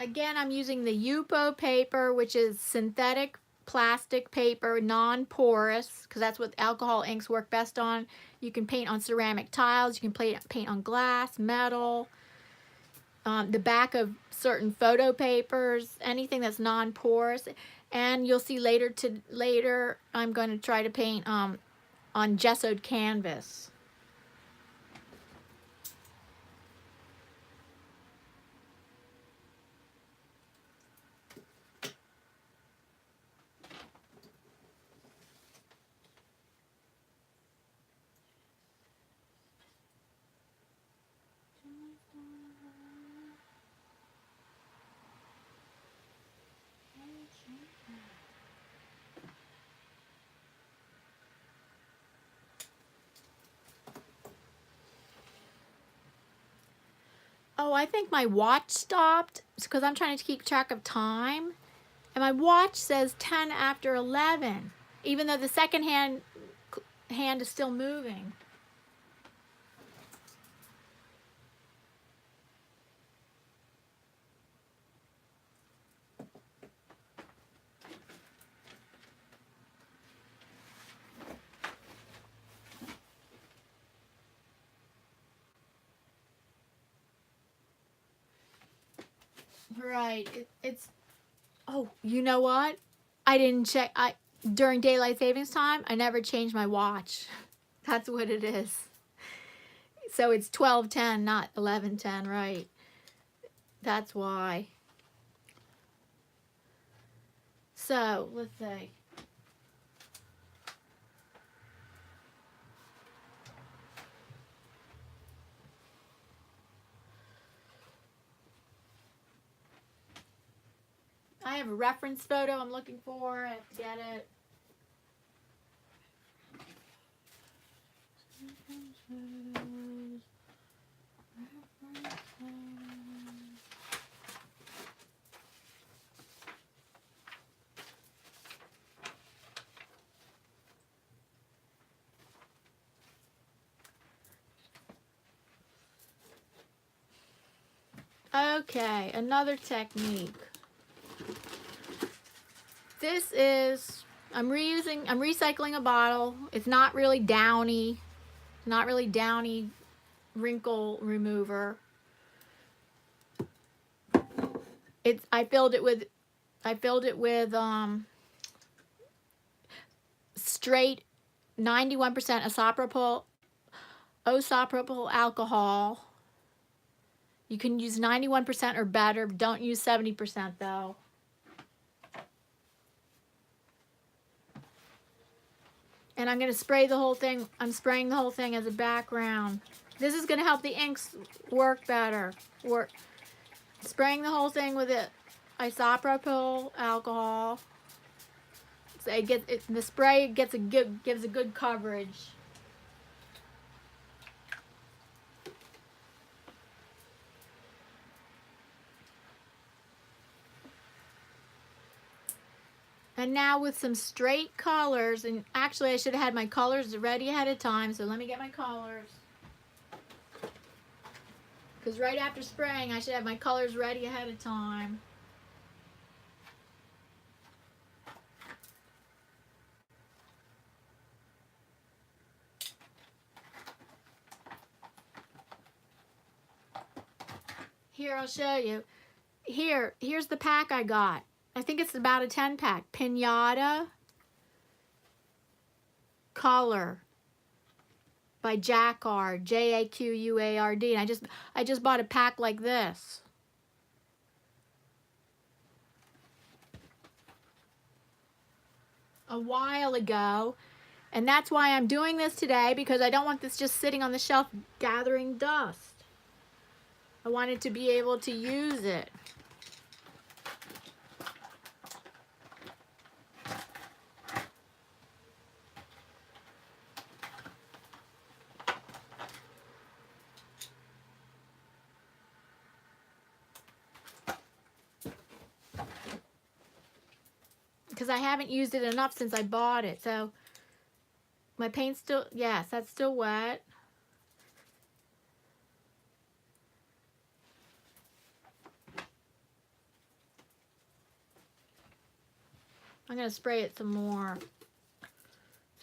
Again, I'm using the Yupo paper, which is synthetic plastic paper, non-porous, because that's what alcohol inks work best on. You can paint on ceramic tiles, you can paint on glass, metal, the back of certain photo papers, anything that's non-porous. And you'll see later I'm going to try to paint on gessoed canvas. Oh, I think my watch stopped because I'm trying to keep track of time. And my watch says 10 after 11, even though the second hand is still moving. Right. It's, oh, you know what? I didn't check. During daylight savings time, I never changed my watch. That's what it is. So it's 12:10, not 11:10, right? That's why. So, let's see. I have a reference photo I'm looking for. I have to get it. Okay, another technique. This is, I'm recycling a bottle. It's not really downy, wrinkle remover. I filled it with straight 91% isopropyl alcohol. You can use 91% or better. Don't use 70% though. And I'm going to spray the whole thing. I'm spraying the whole thing as a background. This is going to help the inks work better. Spraying the whole thing with isopropyl alcohol. So the spray gives a good coverage. And now with some straight colors, and actually I should have had my colors ready ahead of time, so let me get my colors. Because right after spraying, I should have my colors ready ahead of time. Here, I'll show you. Here's the pack I got. I think it's about a 10-pack. Pinata Color by Jacquard, Jaquard. And I just bought a pack like this. A while ago. And that's why I'm doing this today, because I don't want this just sitting on the shelf gathering dust. I wanted to be able to use it. Because I haven't used it enough since I bought it. So my paint's still, yes, that's still wet. I'm going to spray it some more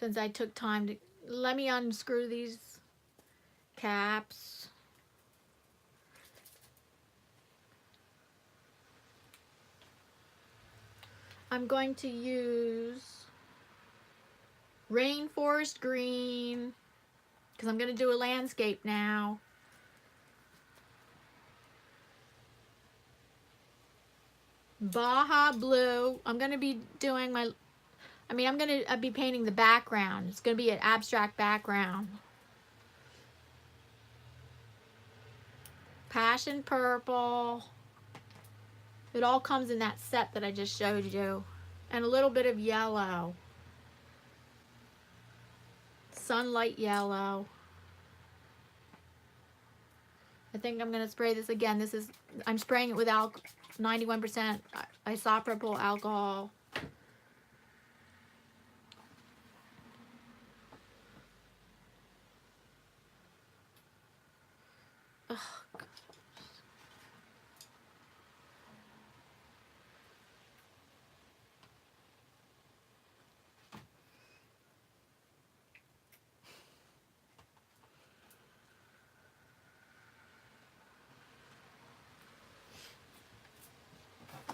since I took time to... Let me unscrew these caps. I'm going to use Rainforest Green because I'm going to do a landscape now. Baja Blue. I'm going to be doing my... I'm going to be painting the background. It's going to be an abstract background. Passion Purple. It all comes in that set that I just showed you. And a little bit of yellow. Sunlight Yellow. I think I'm going to spray this again. I'm spraying it with 91% isopropyl alcohol. Ugh.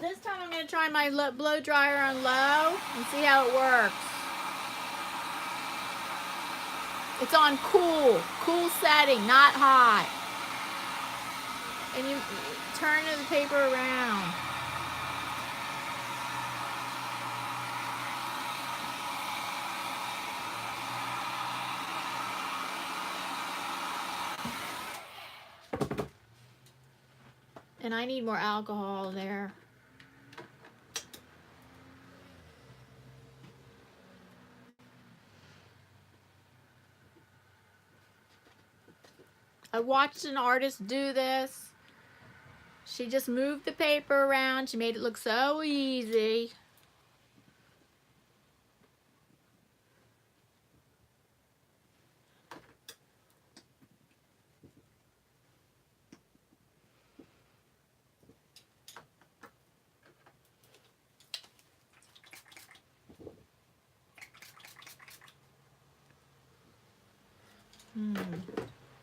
This time I'm going to try my blow dryer on low and see how it works. It's on cool setting, not hot. And you turn the paper around. And I need more alcohol there. I watched an artist do this. She just moved the paper around. She made it look so easy.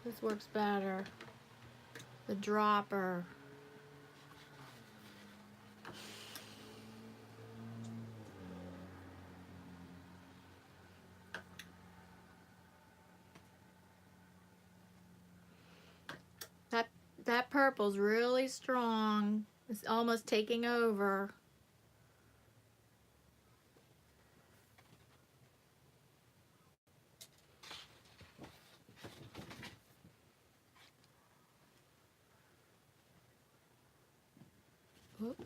This works better. The dropper. That purple's really strong. It's almost taking over. Oops.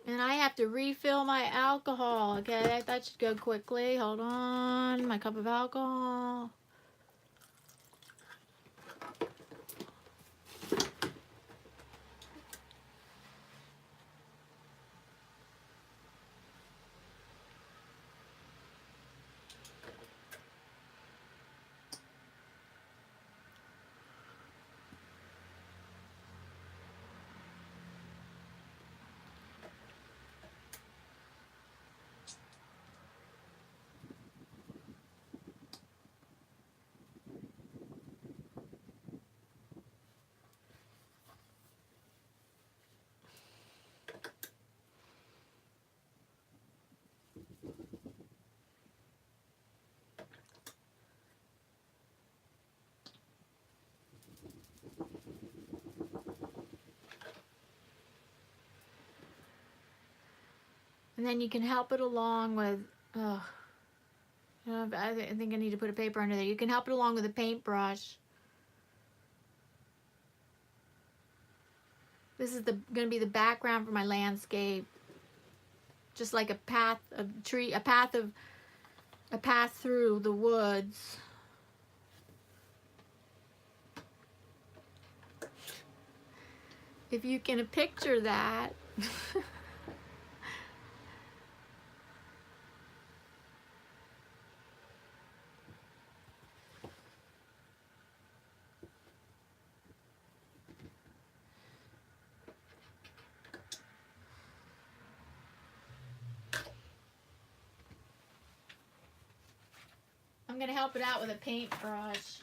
And I have to refill my alcohol. Okay, that should go quickly. Hold on, my cup of alcohol. And then you can help it along with, I think I need to put a paper under there. You can help it along with a paintbrush. This is going to be the background for my landscape. Just like a path of tree, a path through the woods. If you can picture that. I'm going to help it out with a paintbrush.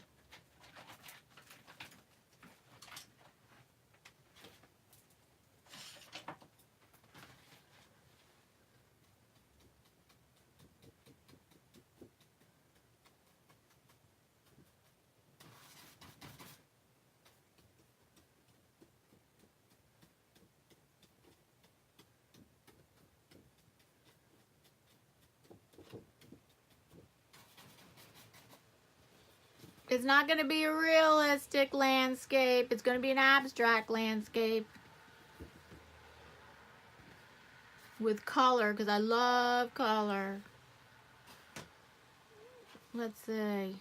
It's not going to be a realistic landscape. It's going to be an abstract landscape with color, because I love color. Let's see.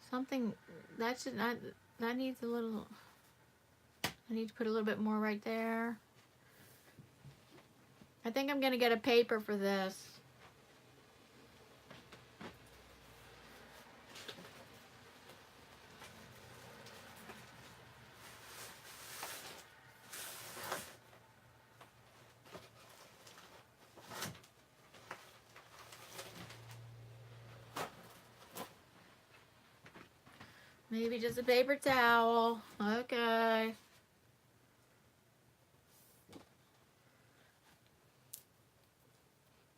Something that should not, that needs a little, I need to put a little bit more right there. I think I'm going to get a paper for this. Maybe just a paper towel. Okay.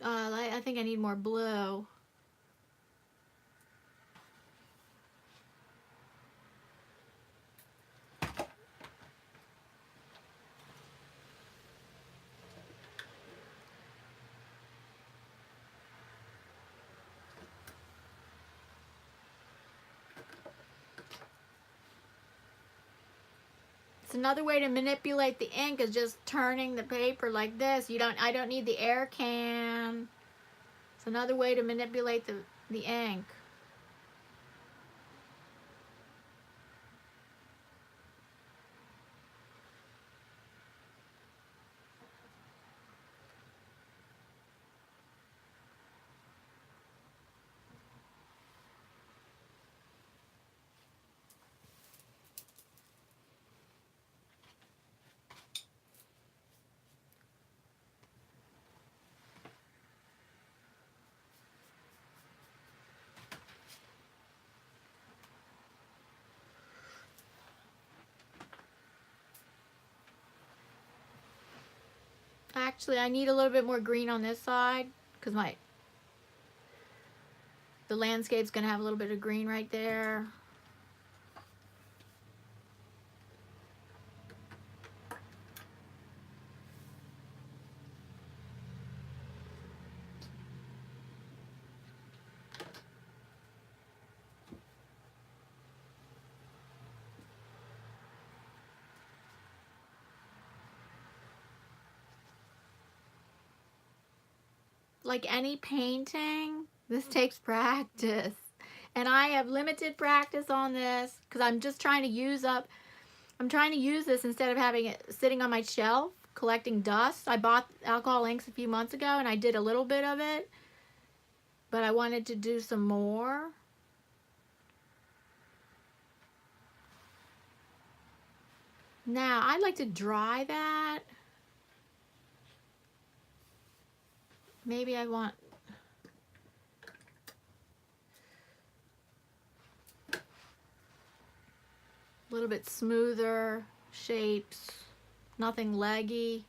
I think I need more blue. Another way to manipulate the ink is just turning the paper like this. I don't need the air can. It's another way to manipulate the ink. Actually, I need a little bit more green on this side because the landscape's gonna have a little bit of green right there. Like any painting, this takes practice. And I have limited practice on this because I'm just trying to use this instead of having it sitting on my shelf collecting dust. I bought alcohol inks a few months ago and I did a little bit of it, but I wanted to do some more. Now, I'd like to dry that. Maybe I want a little bit smoother shapes, nothing leggy.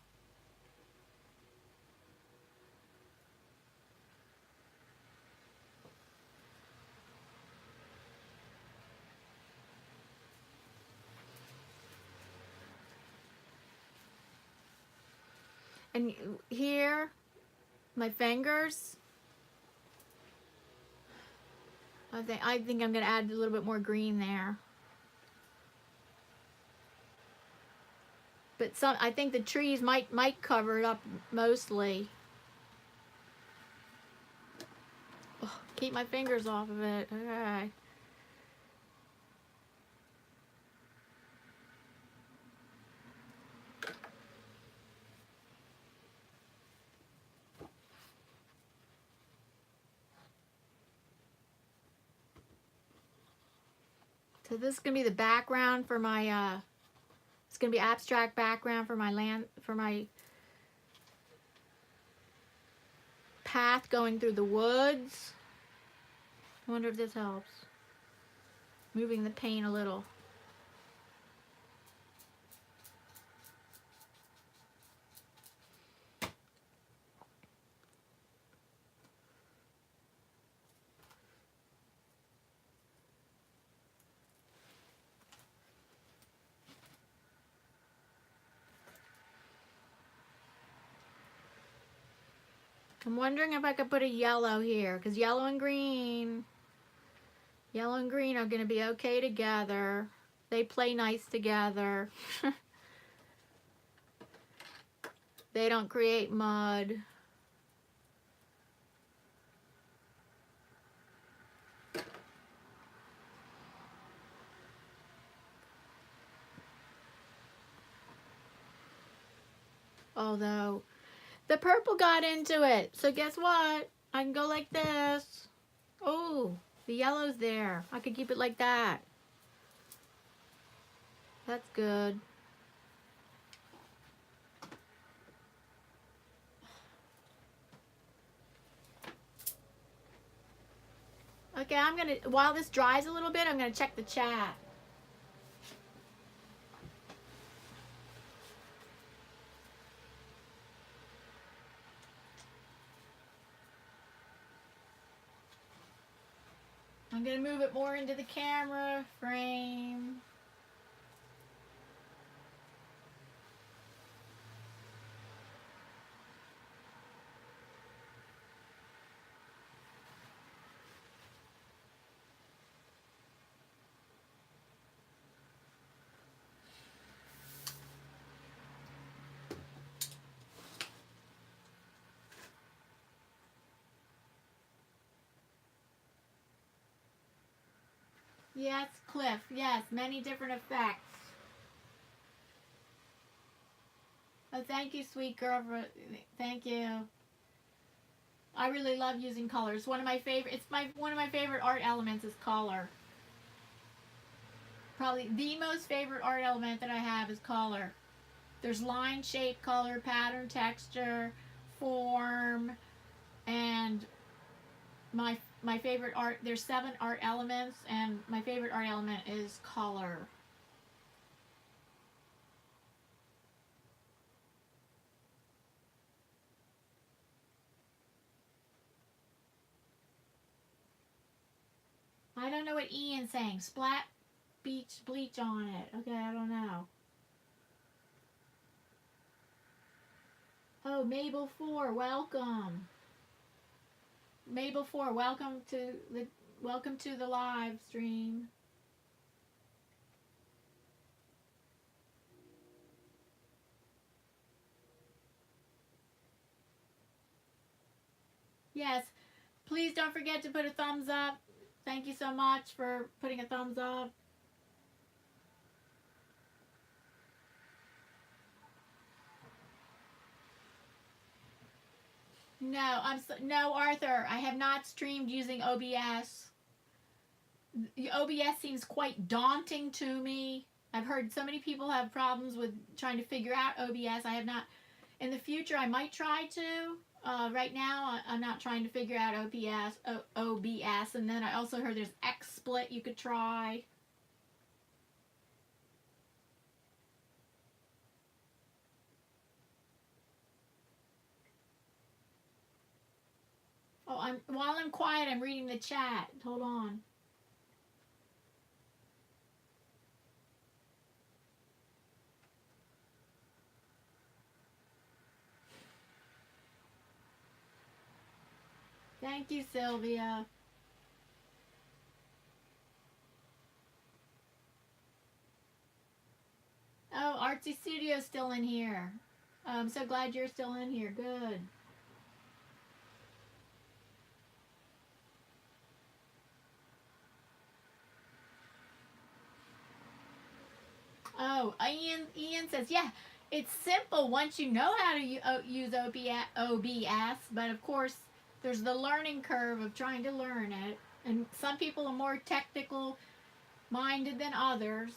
And here, my fingers, I think I'm going to add a little bit more green there. But I think the trees might cover it up mostly. Oh, keep my fingers off of it. Okay. So this is going to be the background for my, it's going to be abstract background for my path going through the woods. I wonder if this helps. Moving the paint a little. I'm wondering if I could put a yellow here, because yellow and green are going to be okay together. They play nice together. They don't create mud. Although the purple got into it. So guess what? I can go like this. Oh, the yellow's there. I could keep it like that. That's good. Okay, I'm gonna, while this dries a little bit, I'm gonna check the chat. I'm gonna move it more into the camera frame. Yes, Cliff. Yes, many different effects. Oh, thank you, sweet girl. Thank you. I really love using colors. One of my favorite. One of my favorite art elements is color. Probably the most favorite art element that I have is color. There's line, shape, color, pattern, texture, form, and my favorite art. There's 7 art elements, and my favorite art element is color. I don't know what Ian's saying. Splat bleach on it. Okay, I don't know. Oh, Mabel 4, welcome. Mabel 4, welcome to the live stream. Yes, please don't forget to put a thumbs up. Thank you so much for putting a thumbs up. No, Arthur, I have not streamed using OBS. The OBS seems quite daunting to me. I've heard so many people have problems with trying to figure out OBS. I have not. In the future, I might try to. Right now, I'm not trying to figure out OBS. And then I also heard there's XSplit you could try. Oh, while I'm quiet, I'm reading the chat. Hold on. Thank you, Sylvia. Oh, Artsy Studio's still in here. I'm so glad you're still in here. Good. Oh, Ian says, yeah, it's simple once you know how to use OBS, but of course, there's the learning curve of trying to learn it. And some people are more technical minded than others.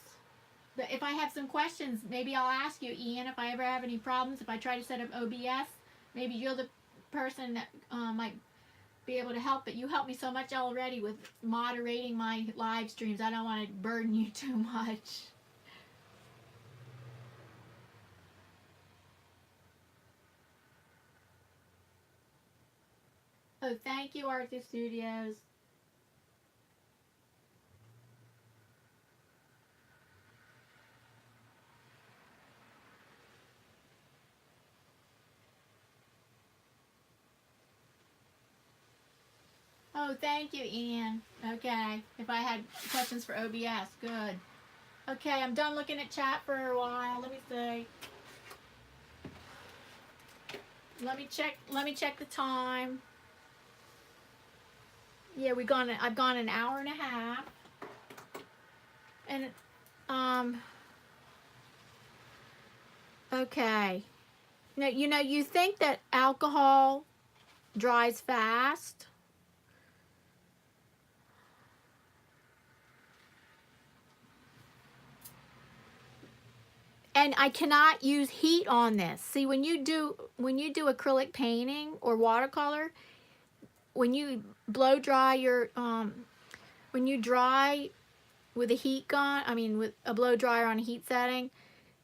But if I have some questions, maybe I'll ask you, Ian, if I ever have any problems, if I try to set up OBS, maybe person that might be able to help, but you helped me so much already with moderating my live streams. I don't want to burden you too much. Oh, thank you, Artsy Studios. Oh, thank you, Ian. Okay, if I had questions for OBS, good. Okay, I'm done looking at chat for a while. Let me see. Let me check the time. Yeah, I've gone an hour and a half. And okay. Now, you think that alcohol dries fast? And I cannot use heat on this. See, when you do acrylic painting or watercolor, when you blow dry your when you dry with a heat gun, with a blow dryer on a heat setting,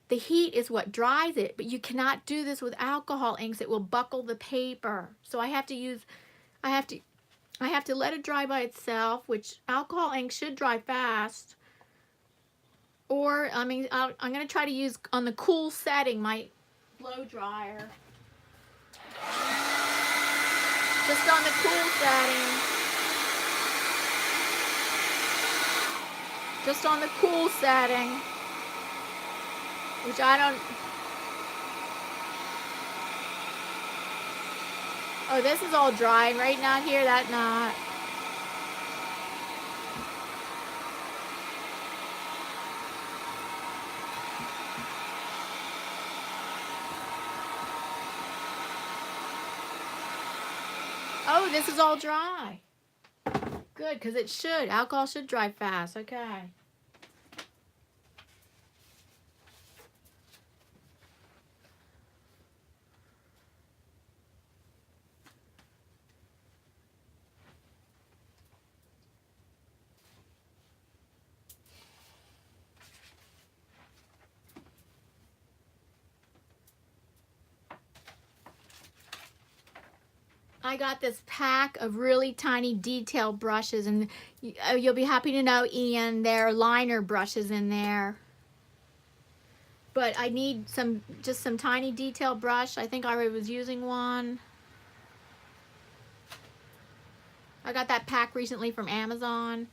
the heat is what dries it, but you cannot do this with alcohol inks. It will buckle the paper. So I have to let it dry by itself, which alcohol ink should dry fast. Or, I'm going to try to use on the cool setting my blow dryer. Just on the cool setting. Just on the cool setting. Which I don't... Oh, this is all dry. Right now here, that not. Oh, this is all dry. Good, because it should. Alcohol should dry fast. Okay. I got this pack of really tiny detail brushes, and you'll be happy to know, Ian, there are liner brushes in there. But I need just some tiny detail brush. I think I was using one. I got that pack recently from Amazon.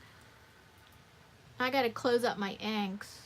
I gotta close up my inks.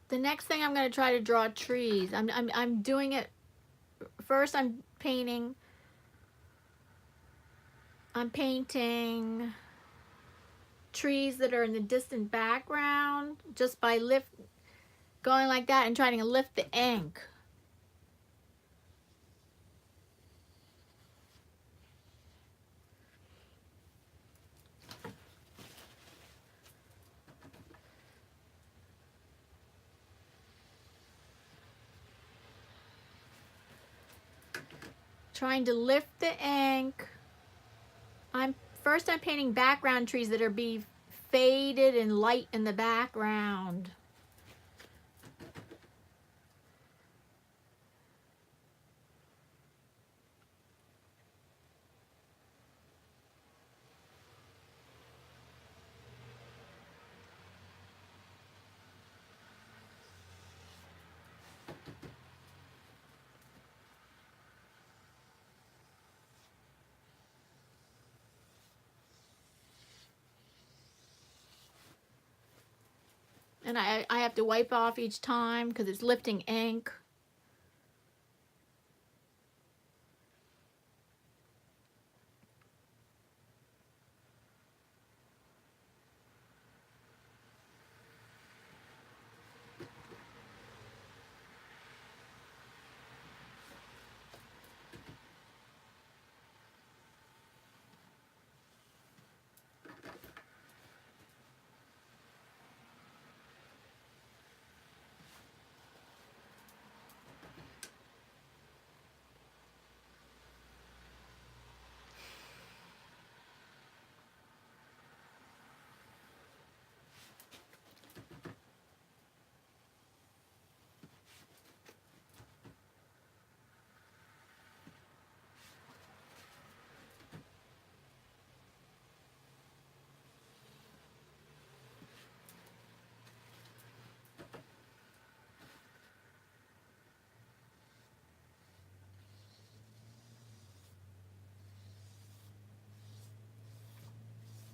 The next thing I'm going to try to draw trees. I'm doing it first. I'm painting trees that are in the distant background just by going like that and trying to lift the ink. Trying to lift the ink. First I'm painting background trees that are faded and light in the background. And I have to wipe off each time because it's lifting ink.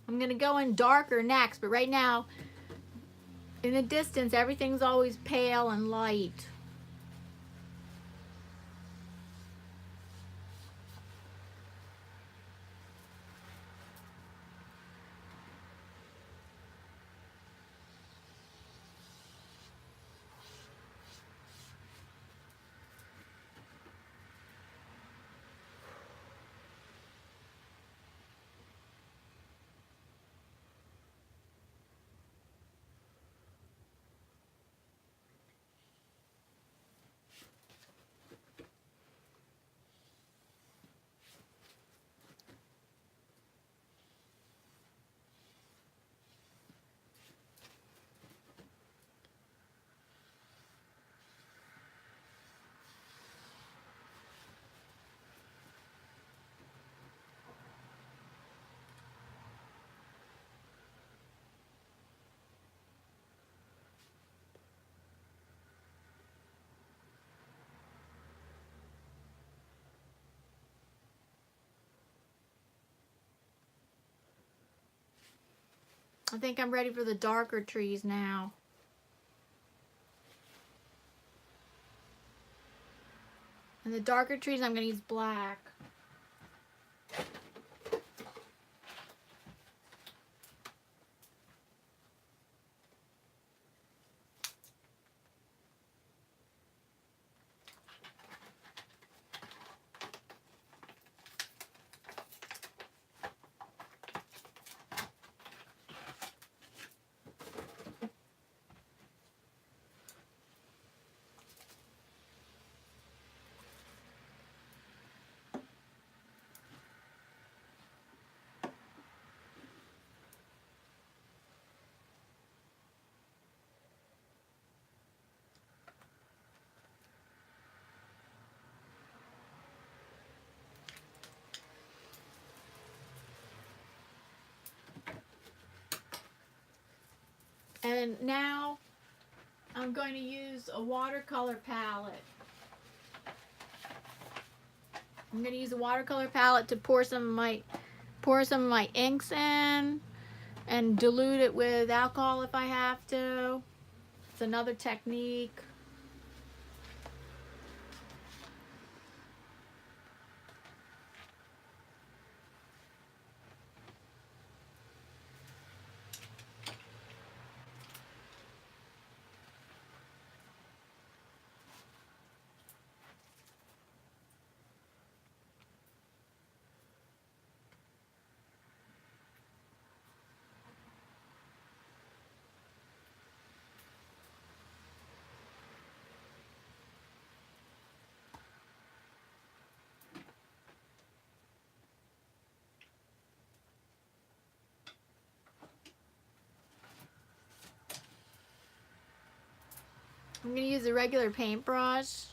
I'm going to go in darker next, but right now, in the distance, everything's always pale and light. I think I'm ready for the darker trees now. And the darker trees, I'm going to use black. And now I'm going to use a watercolor palette. I'm going to use a watercolor palette to pour some of my inks in and dilute it with alcohol if I have to. It's another technique. I'm going to use a regular paintbrush.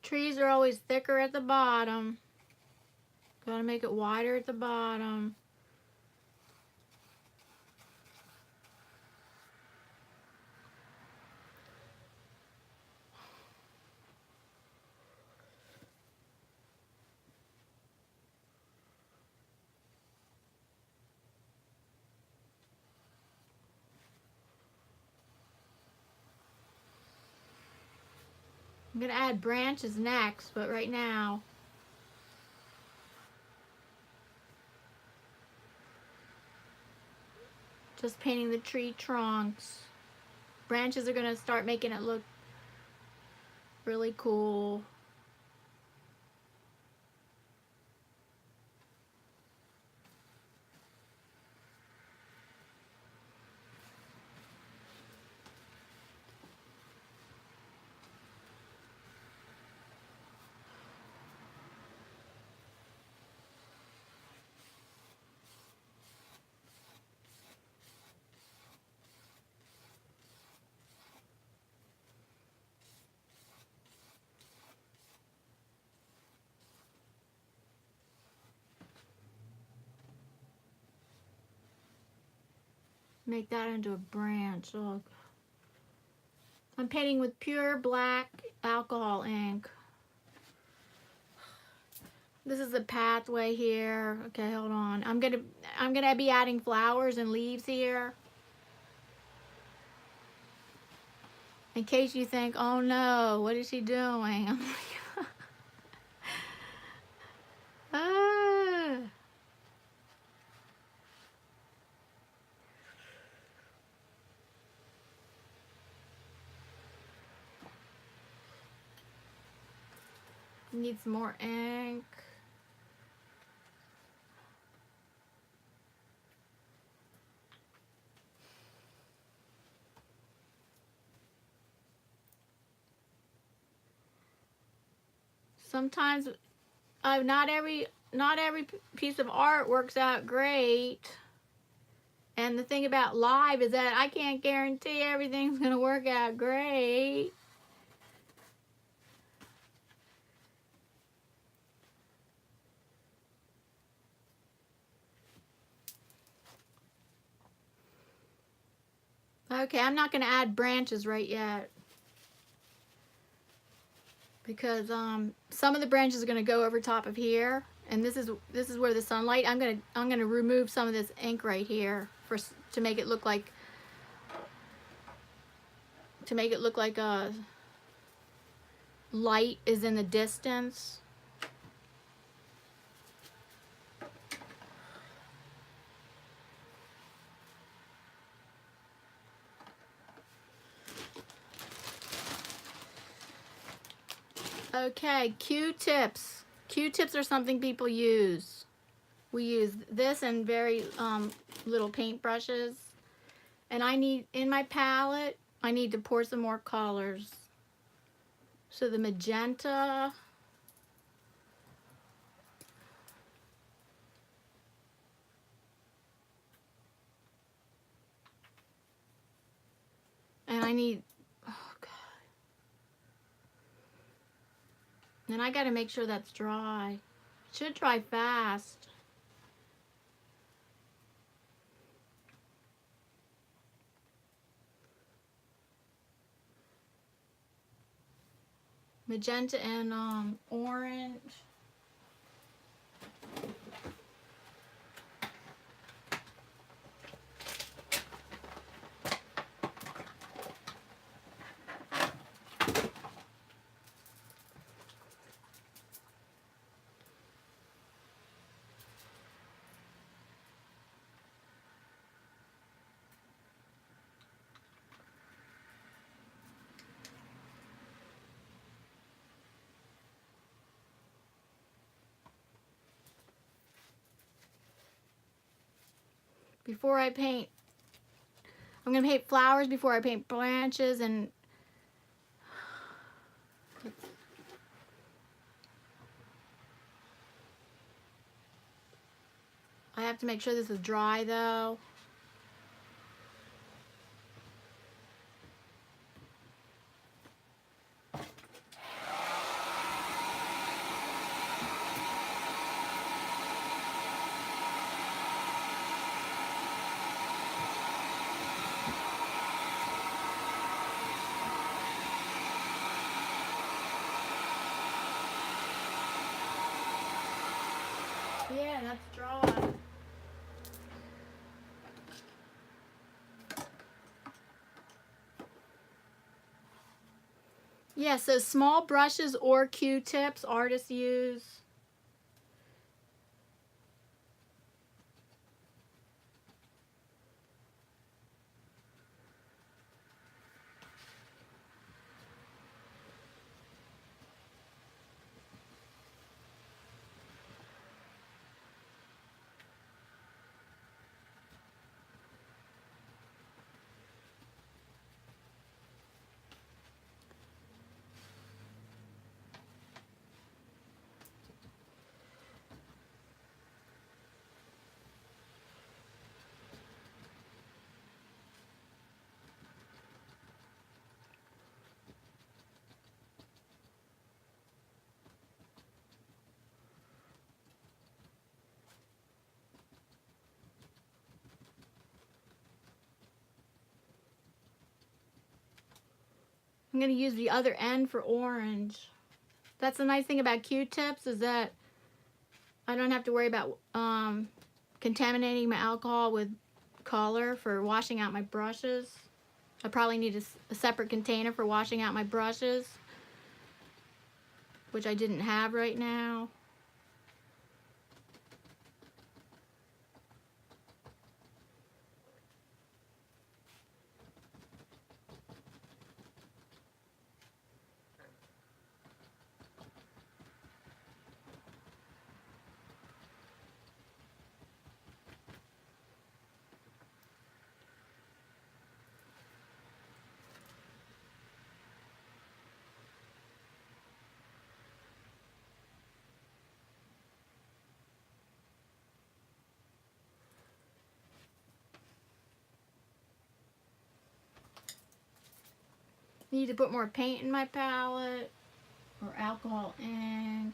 Trees are always thicker at the bottom. Gotta make it wider at the bottom. I'm gonna add branches next, but right now, just painting the tree trunks. Branches are gonna start making it look really cool. Make that into a branch. Look. I'm painting with pure black alcohol ink. This is the pathway here. Okay, hold on. I'm gonna be adding flowers and leaves here. In case you think, oh no, what is she doing? I'm like, ah. Need some more ink. Sometimes not every piece of art works out great. And the thing about live is that I can't guarantee everything's going to work out great. Okay, I'm not going to add branches right yet, because some of the branches are going to go over top of here, and this is where the sunlight. I'm going to remove some of this ink right here to make it look like a light is in the distance. Okay, Q-tips. Q-tips are something people use. We use this and very little paintbrushes. And in my palette, I need to pour some more colors. So the magenta. And I need, oh God. And I gotta make sure that's dry. It should dry fast. Magenta and orange. Before I paint, I'm going to paint flowers before I paint branches, and I have to make sure this is dry though. Yeah, that's dry. Yeah, so small brushes or Q-tips artists use. I'm going to use the other end for orange. That's the nice thing about Q-tips, is that I don't have to worry about contaminating my alcohol with color for washing out my brushes. I probably need a separate container for washing out my brushes, which I didn't have right now. Need to put more paint in my palette, or alcohol ink.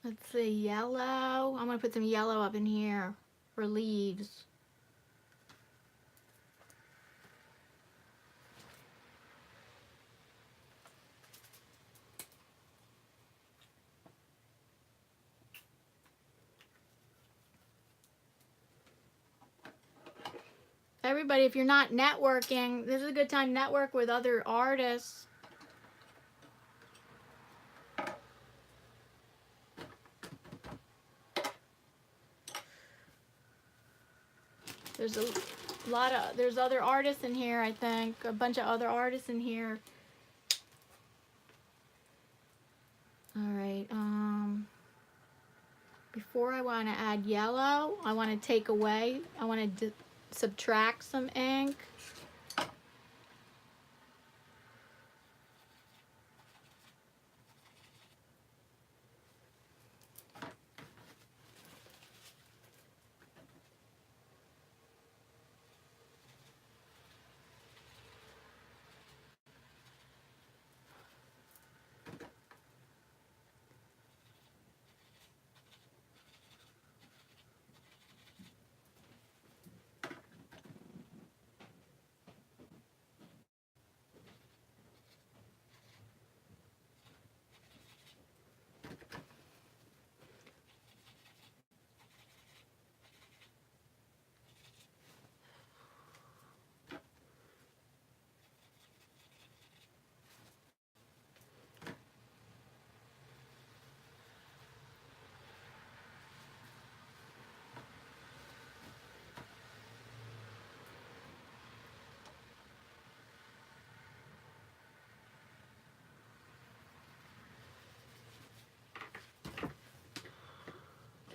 Let's see, yellow. I'm going to put some yellow up in here for leaves. Everybody, if you're not networking, this is a good time to network with other artists. There's other artists in here, I think. A bunch of other artists in here. Alright, before I want to add yellow, I want to take away, I want to subtract some ink.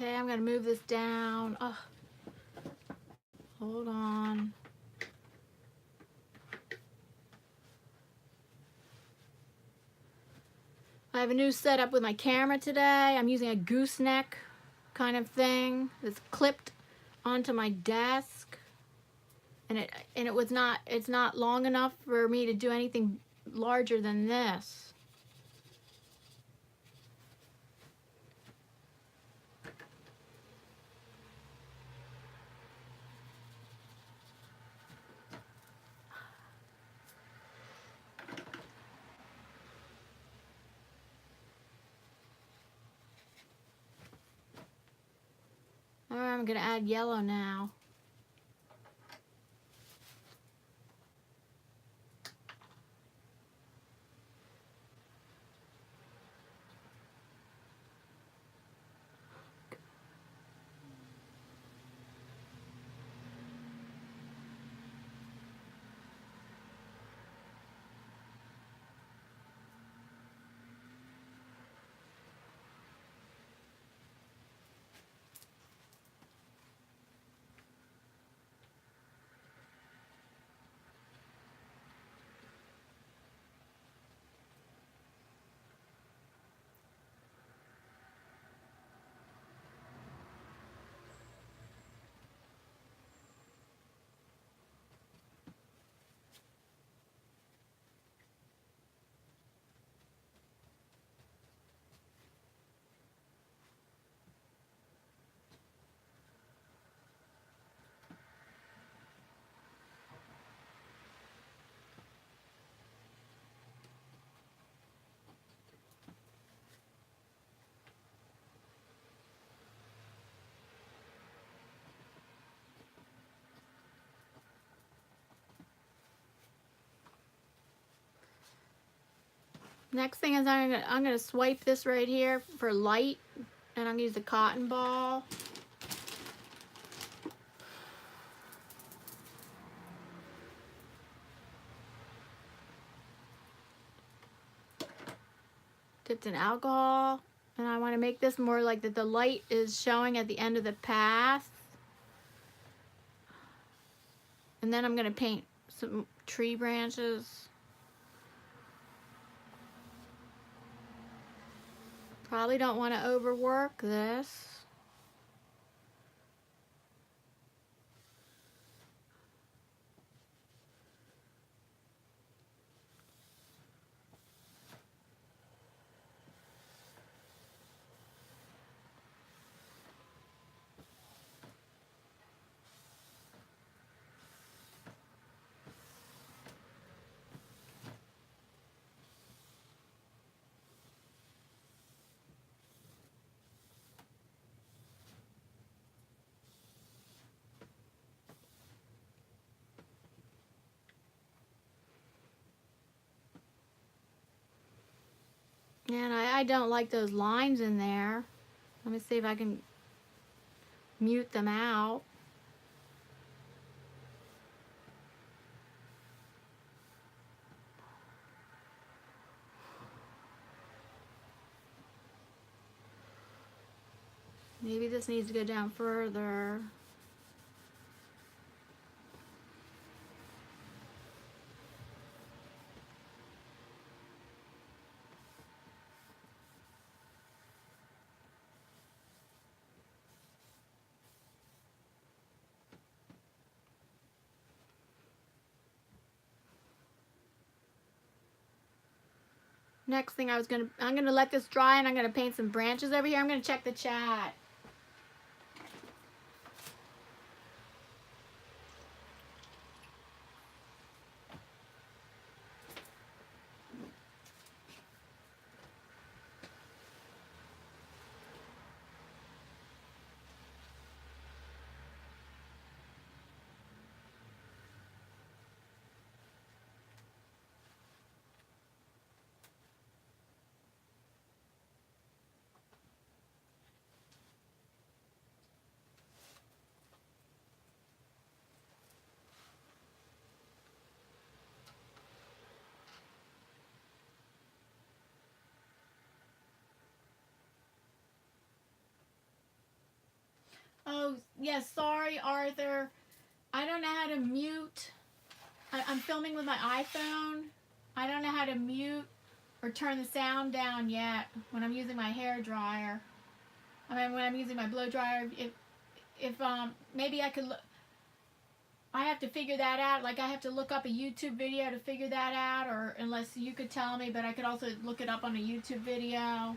Okay, I'm going to move this down. Oh, hold on. I have a new setup with my camera today. I'm using a gooseneck kind of thing that's clipped onto my desk. And it's not long enough for me to do anything larger than this. I'm going to add yellow now. Next thing is I'm gonna swipe this right here for light, and I'm gonna use the cotton ball. Dipped in alcohol, and I want to make this more like that the light is showing at the end of the path. And then I'm gonna paint some tree branches. Probably don't want to overwork this. And I don't like those lines in there. Let me see if I can mute them out. Maybe this needs to go down further. Next thing I'm gonna let this dry, and I'm gonna paint some branches over here. I'm gonna check the chat. Oh, yes, sorry, Arthur. I don't know how to mute. I'm filming with my iPhone. I don't know how to mute or turn the sound down yet when I'm using my hair dryer. I mean, when I'm using my blow dryer, if maybe I could I have to figure that out. Like, I have to look up a YouTube video to figure that out, or unless you could tell me, but I could also look it up on a YouTube video.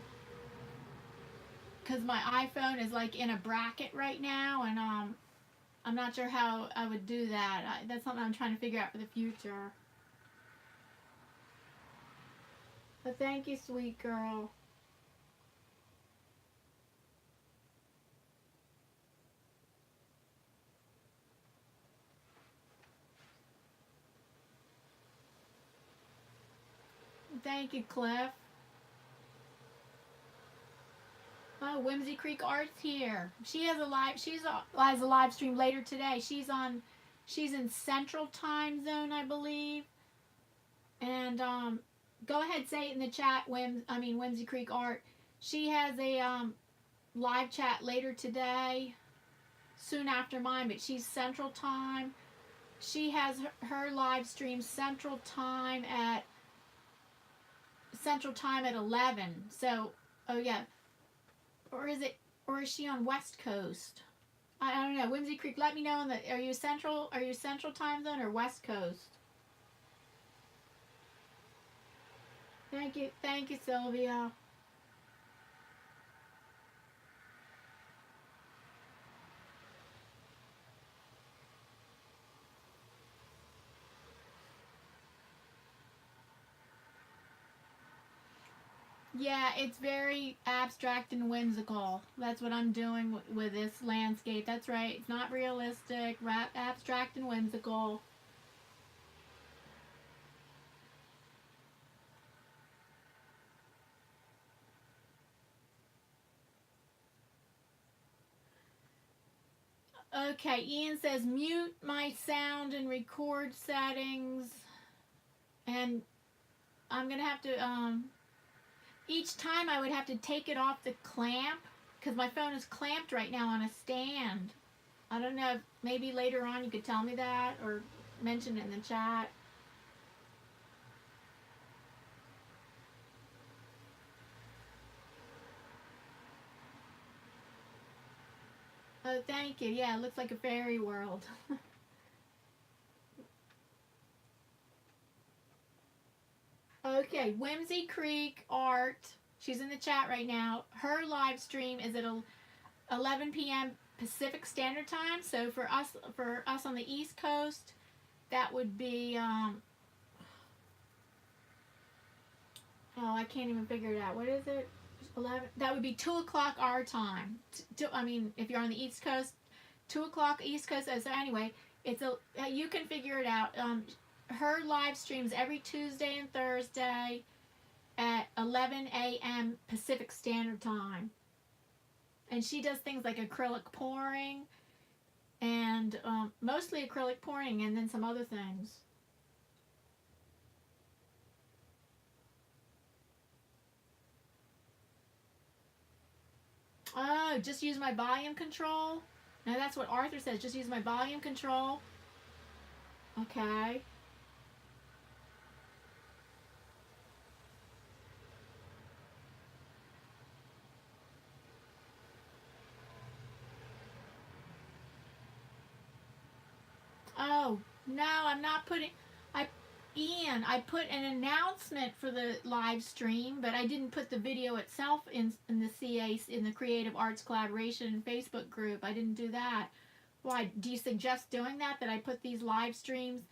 Because my iPhone is like in a bracket right now, and I'm not sure how I would do that. That's something I'm trying to figure out for the future. But thank you, sweet girl. Thank you, Cliff. Oh, Whimsy Creek Art's here. She has a live. Has a live stream later today. She's in Central Time Zone, I believe. And go ahead, say it in the chat. Whimsy Creek Art. She has a live chat later today, soon after mine. But she's Central Time. She has her live stream Central Time at 11. So, oh yeah. Or is she on West Coast? I don't know. Whimsy Creek, let me know are you Central Time Zone or West Coast? Thank you, Sylvia. Yeah, it's very abstract and whimsical. That's what I'm doing with this landscape. That's right. It's not realistic, abstract and whimsical. Okay, Ian says mute my sound and record settings. And I'm going to have to each time I would have to take it off the clamp because my phone is clamped right now on a stand. I don't know, maybe later on you could tell me that or mention it in the chat. Oh, thank you. Yeah, it looks like a fairy world. Okay, Whimsy Creek Art. She's in the chat right now. Her live stream is at 11 p.m. Pacific Standard Time. So for us on the East Coast, that would be oh, I can't even figure it out. What is it? 11. That would be 2 o'clock our time. If you're on the East Coast, 2 o'clock East Coast. So anyway, you can figure it out. Her live streams every Tuesday and Thursday at 11 a.m. Pacific Standard Time. And she does things like acrylic pouring and mostly acrylic pouring and then some other things. Oh, just use my volume control? No, that's what Arthur says. Just use my volume control. Okay. Oh, no, I'm not putting... Ian, I put an announcement for the live stream, but I didn't put the video itself in the Creative Arts Collaboration Facebook group. I didn't do that. Why? Do you suggest doing that? That I put these live streams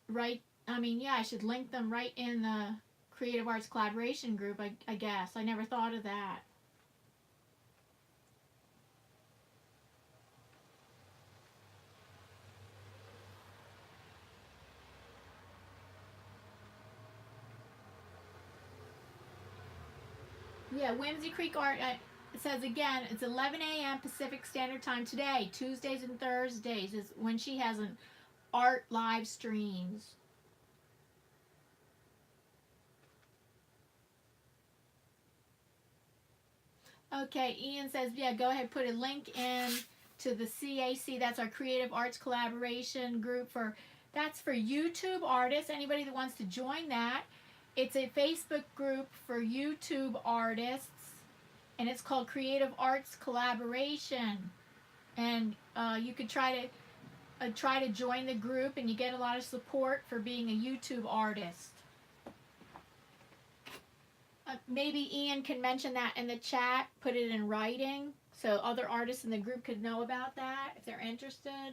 right... yeah, I should link them right in the Creative Arts Collaboration group, I guess. I never thought of that. Yeah, Whimsy Creek Art says again, it's 11 a.m. Pacific Standard Time today. Tuesdays and Thursdays is when she has an art live streams. Okay, Ian says, yeah, go ahead, put a link in to the CAC. That's our Creative Arts Collaboration group that's for YouTube artists. Anybody that wants to join that. It's a Facebook group for YouTube artists, and it's called Creative Arts Collaboration. And you could try to join the group, and you get a lot of support for being a YouTube artist. Maybe Ian can mention that in the chat, put it in writing, so other artists in the group could know about that if they're interested.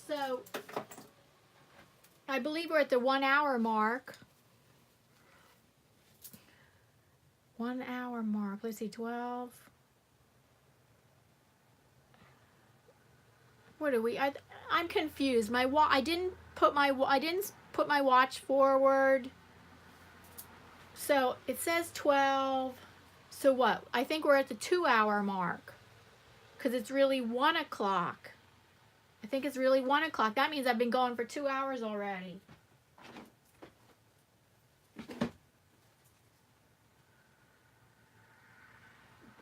So, I believe we're at the 1 hour mark. 1 hour mark. Let's see, 12. What are we? I'm confused. I didn't put my watch forward. So it says 12. So what? I think we're at the 2 hour mark. Because it's really 1 o'clock. I think it's really 1 o'clock. That means I've been going for 2 hours already.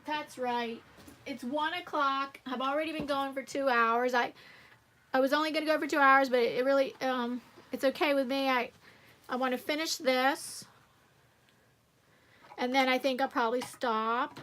That's right. It's 1 o'clock. I've already been going for 2 hours. I was only going to go for 2 hours, but it really, it's okay with me. I want to finish this. And then I think I'll probably stop.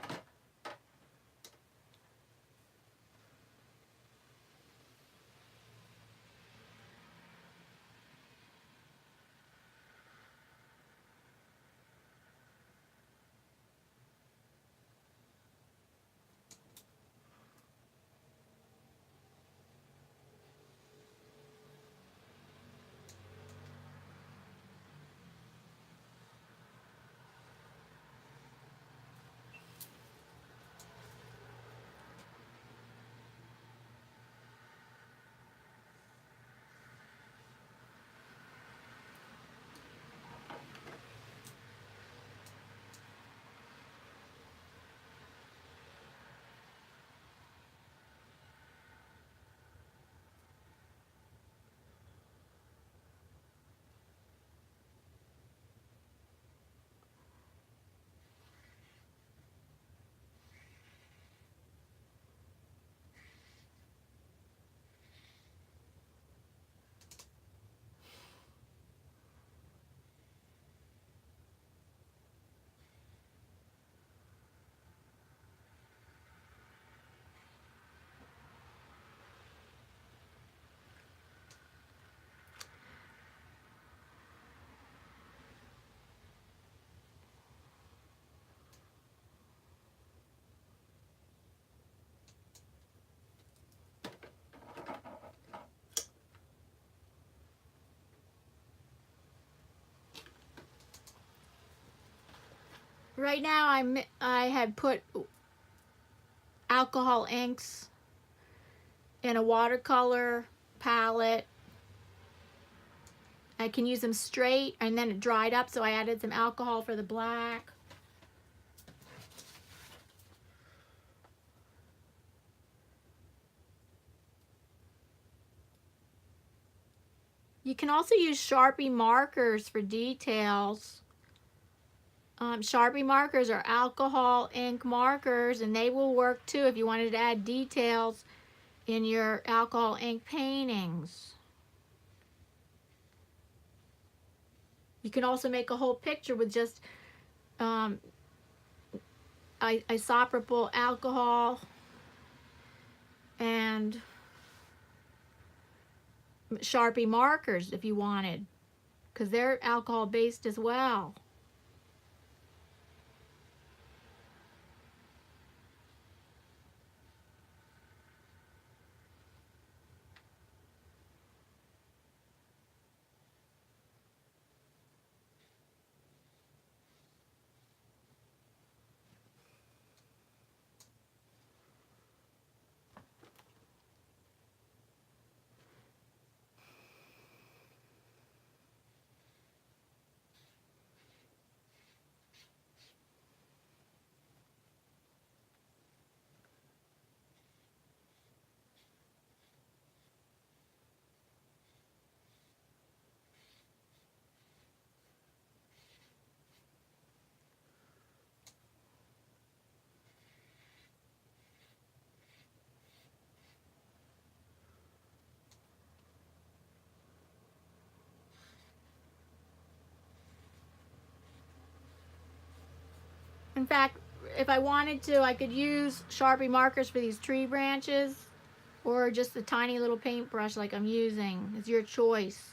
Right now I had put alcohol inks in a watercolor palette. I can use them straight, and then it dried up, so I added some alcohol for the black. You can also use Sharpie markers for details. Sharpie markers are alcohol ink markers, and they will work too if you wanted to add details in your alcohol ink paintings. You can also make a whole picture with just isopropyl alcohol and Sharpie markers if you wanted, because they're alcohol based as well. In fact, if I wanted to, I could use Sharpie markers for these tree branches, or just a tiny little paintbrush like I'm using. It's your choice.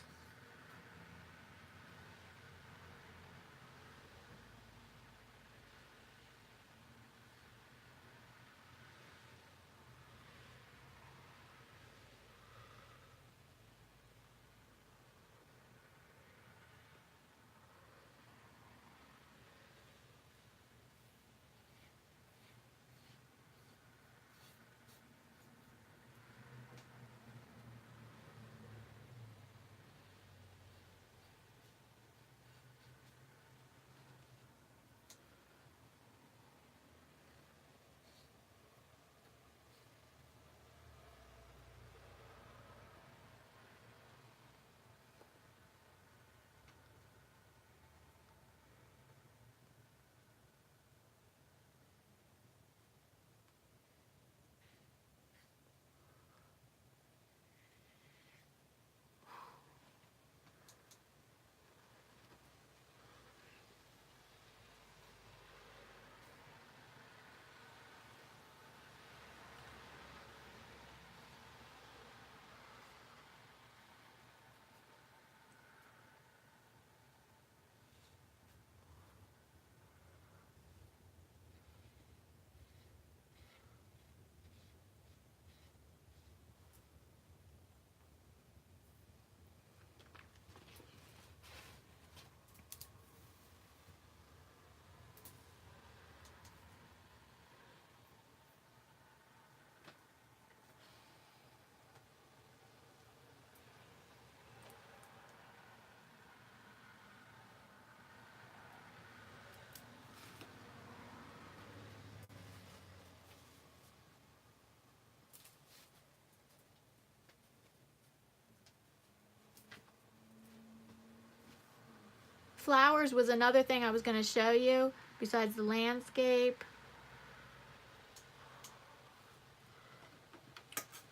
flowers was another thing I was going to show you besides the landscape.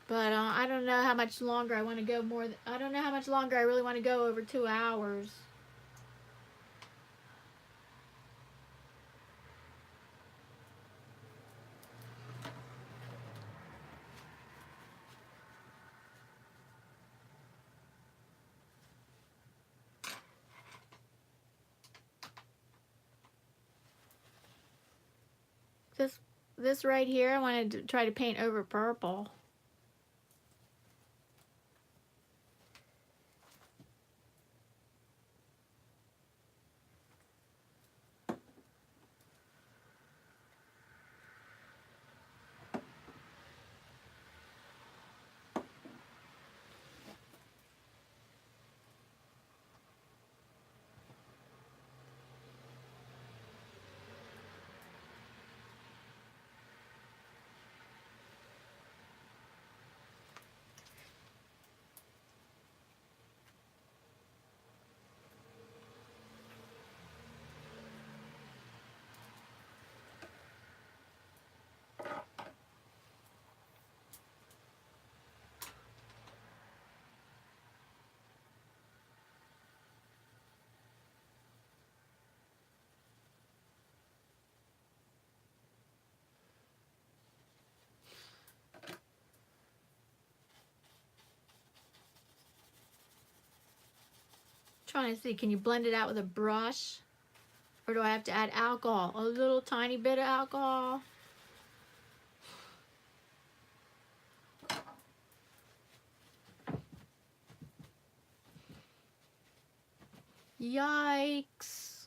But I don't know how much longer I want to go I don't know how much longer I really want to go over 2 hours. This right here, I wanted to try to paint over purple. Trying to see, can you blend it out with a brush? Or do I have to add alcohol? A little tiny bit of alcohol. Yikes.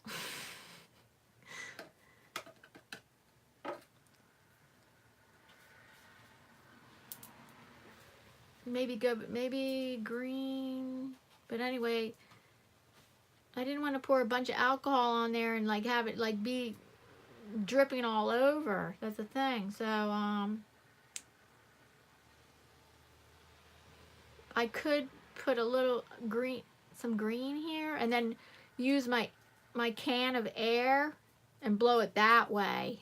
Maybe green. But anyway, I didn't want to pour a bunch of alcohol on there and like have it like be dripping all over. That's the thing. So I could put a little some green here and then use my can of air and blow it that way.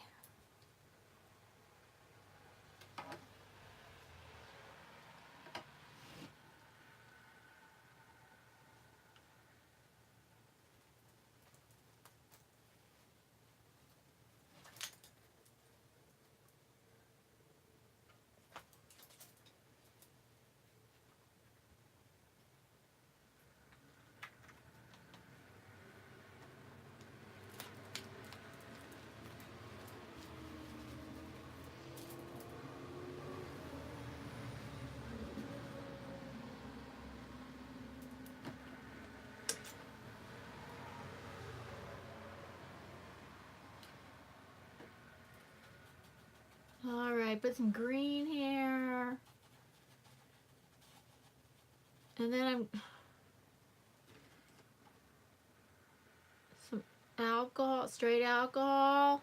Alright, put some green here. And then some alcohol, straight alcohol.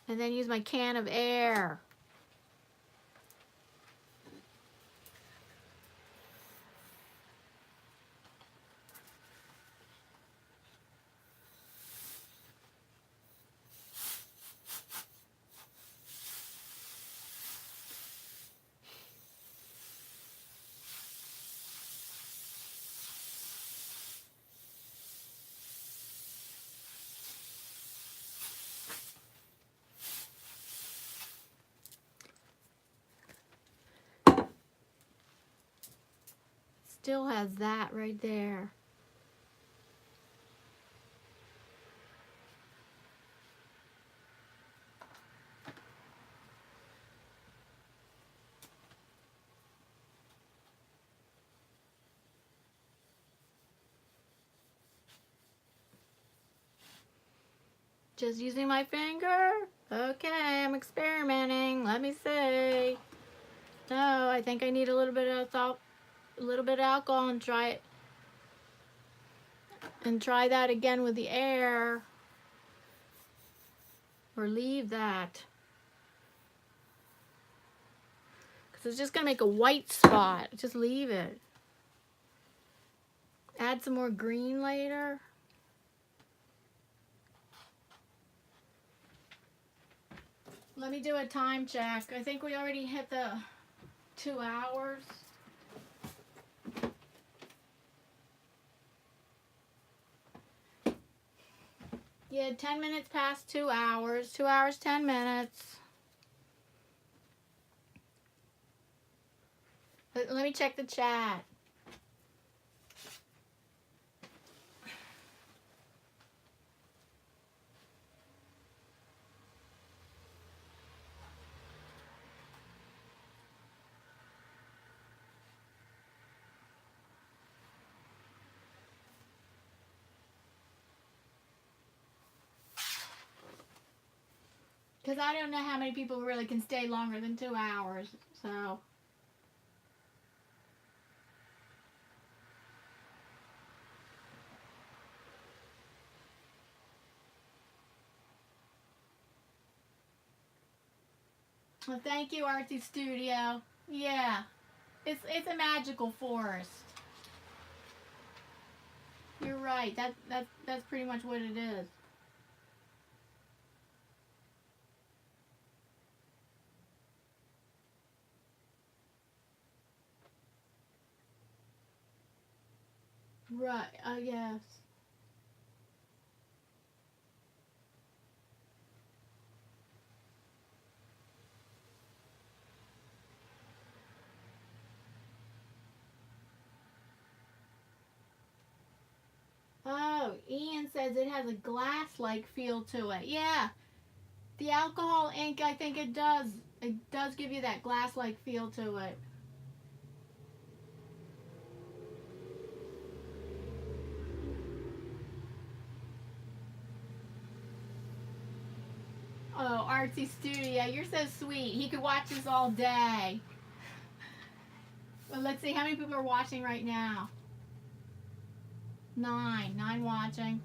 And then use my can of air. Still has that right there. Just using my finger? Okay, I'm experimenting. Let me see. No, I think I need a little bit of salt, a little bit of alcohol and try it. And try that again with the air. Or leave that. Because it's just going to make a white spot. Just leave it. add some more green later. Let me do a time check. I think we already hit the 2 hours. Yeah, 10 minutes past 2 hours. 2 hours, 10 minutes. Let me check the chat. Because I don't know how many people really can stay longer than 2 hours, so. Well, thank you, Artsy Studio. Yeah, it's a magical forest. You're right. That's pretty much what it is. Right. I guess. Oh, Ian says it has a glass-like feel to it. Yeah, the alcohol ink, I think it does. It does give you that glass-like feel to it. Oh, Artsy Studio, you're so sweet. He could watch this all day. Well, let's see how many people are watching right now. 9 watching.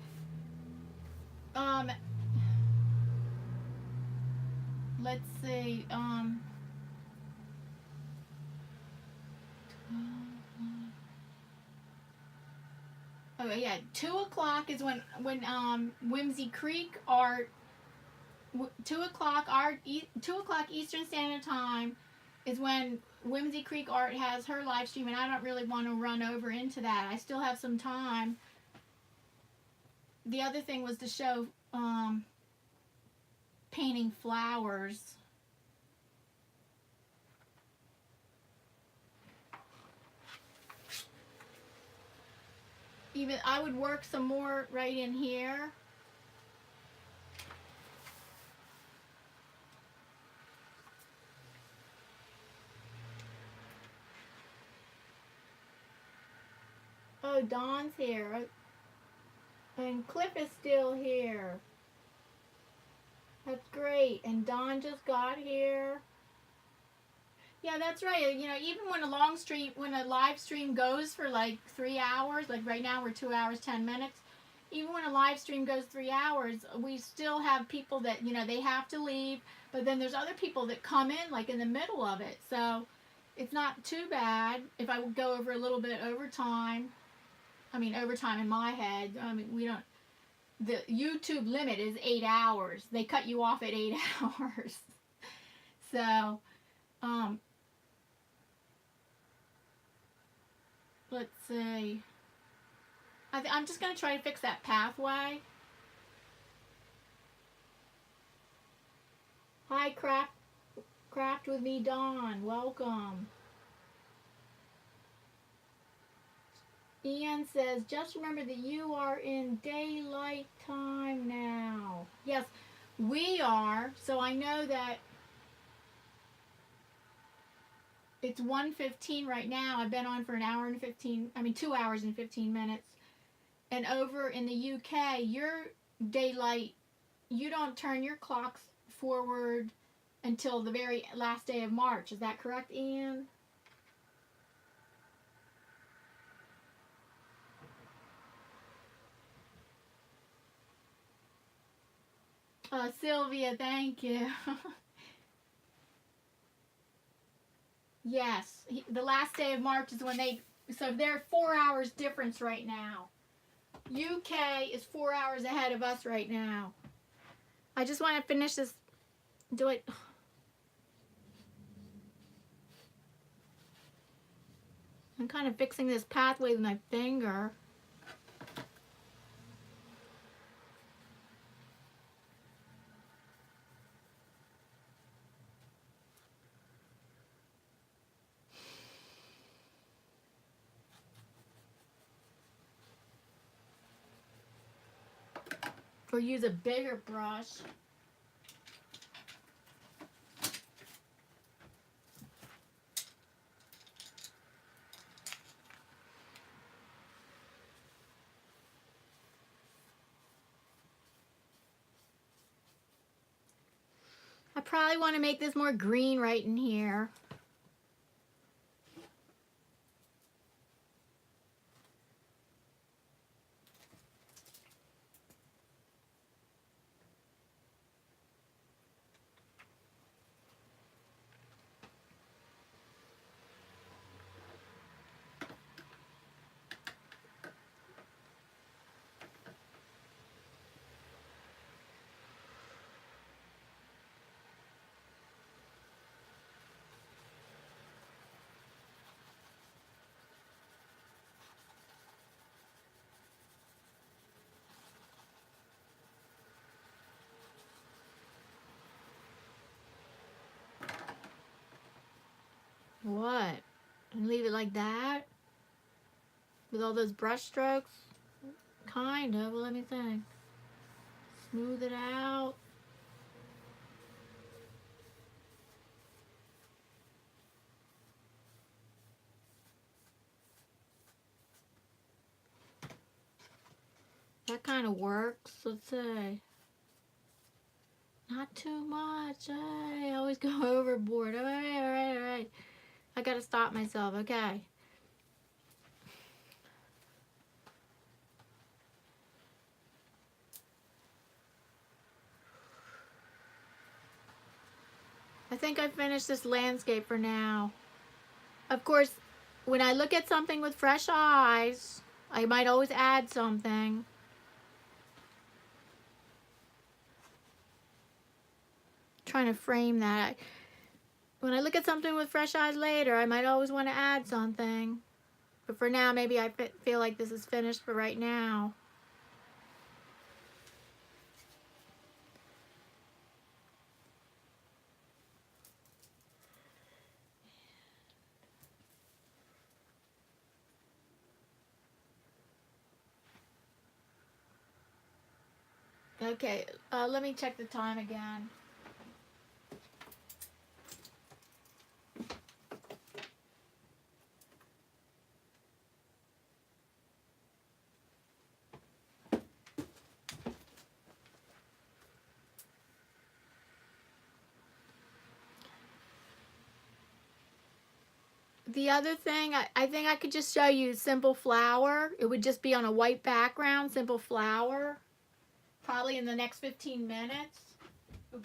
Let's see. Oh yeah, 2 o'clock is when Whimsy Creek Art. 2 o'clock 2 o'clock Eastern Standard Time is when Whimsy Creek Art has her live stream, and I don't really want to run over into that. I still have some time. The other thing was to show painting flowers. Even I would work some more right in here. Oh, Dawn's here. And Cliff is still here. That's great. And Dawn just got here. Yeah, that's right. You know, even when a live stream goes for like 3 hours, like right now we're 2 hours, 10 minutes. Even when a live stream goes 3 hours, we still have people that, you know, they have to leave. But then there's other people that come in like in the middle of it. So it's not too bad if I would go over a little bit overtime. I mean, overtime in my head. I mean, we don't. The YouTube limit is 8 hours. They cut you off at 8 hours. So, let's see. I'm just going to try to fix that pathway. Hi, Craft with me, Dawn. Welcome. Ian says, just remember that you are in daylight time now. Yes, we are. So I know that it's 1:15 right now. I've been on for 2 hours and 15 minutes. And over in the UK, your daylight, you don't turn your clocks forward until the very last day of March. Is that correct, Ian? Sylvia, thank you. Yes, the last day of March is when they So they're 4 hours difference right now. UK is 4 hours ahead of us right now. I just want to finish this. Do it. I'm kind of fixing this pathway with my finger. Or use a bigger brush. I probably want to make this more green right in here. What? And leave it like that? With all those brush strokes? Kind of. Well, let me think. Smooth it out. That kind of works. Let's see. Not too much. I always go overboard. All right, all right, all right. I gotta stop myself. Okay. I think I finished this landscape for now. Of course, when I look at something with fresh eyes, I might always add something. Trying to frame that. When I look at something with fresh eyes later, I might always want to add something. But for now, maybe I feel like this is finished for right now. Okay, let me check the time again. The other thing, I think I could just show you simple flower. It would just be on a white background, simple flower. Probably in the next 15 minutes. We'll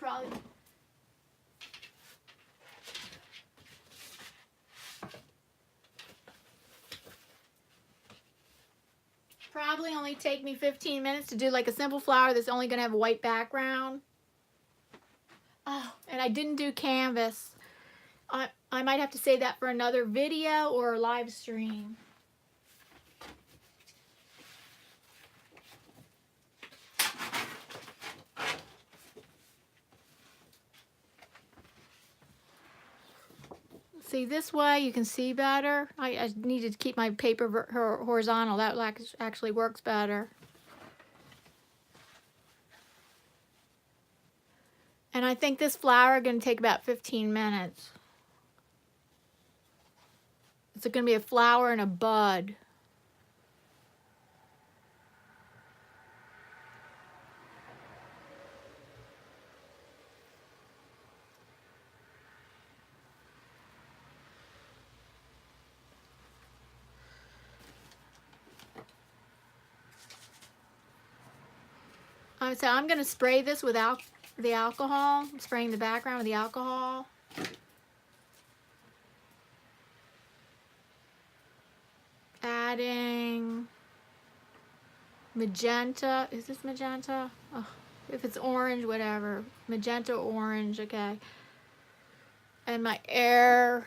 probably only take me 15 minutes to do like a simple flower that's only going to have a white background. Oh, and I didn't do canvas. I might have to save that for another video or a live stream. See, this way you can see better. I needed to keep my paper horizontal. That actually works better. And I think this flower is going to take about 15 minutes. It's going to be a flower and a bud. So I'm going to spray this without the alcohol. I'm spraying the background with the alcohol. adding magenta. Is this magenta? Oh, if it's orange, whatever. Magenta, orange, okay. And my air.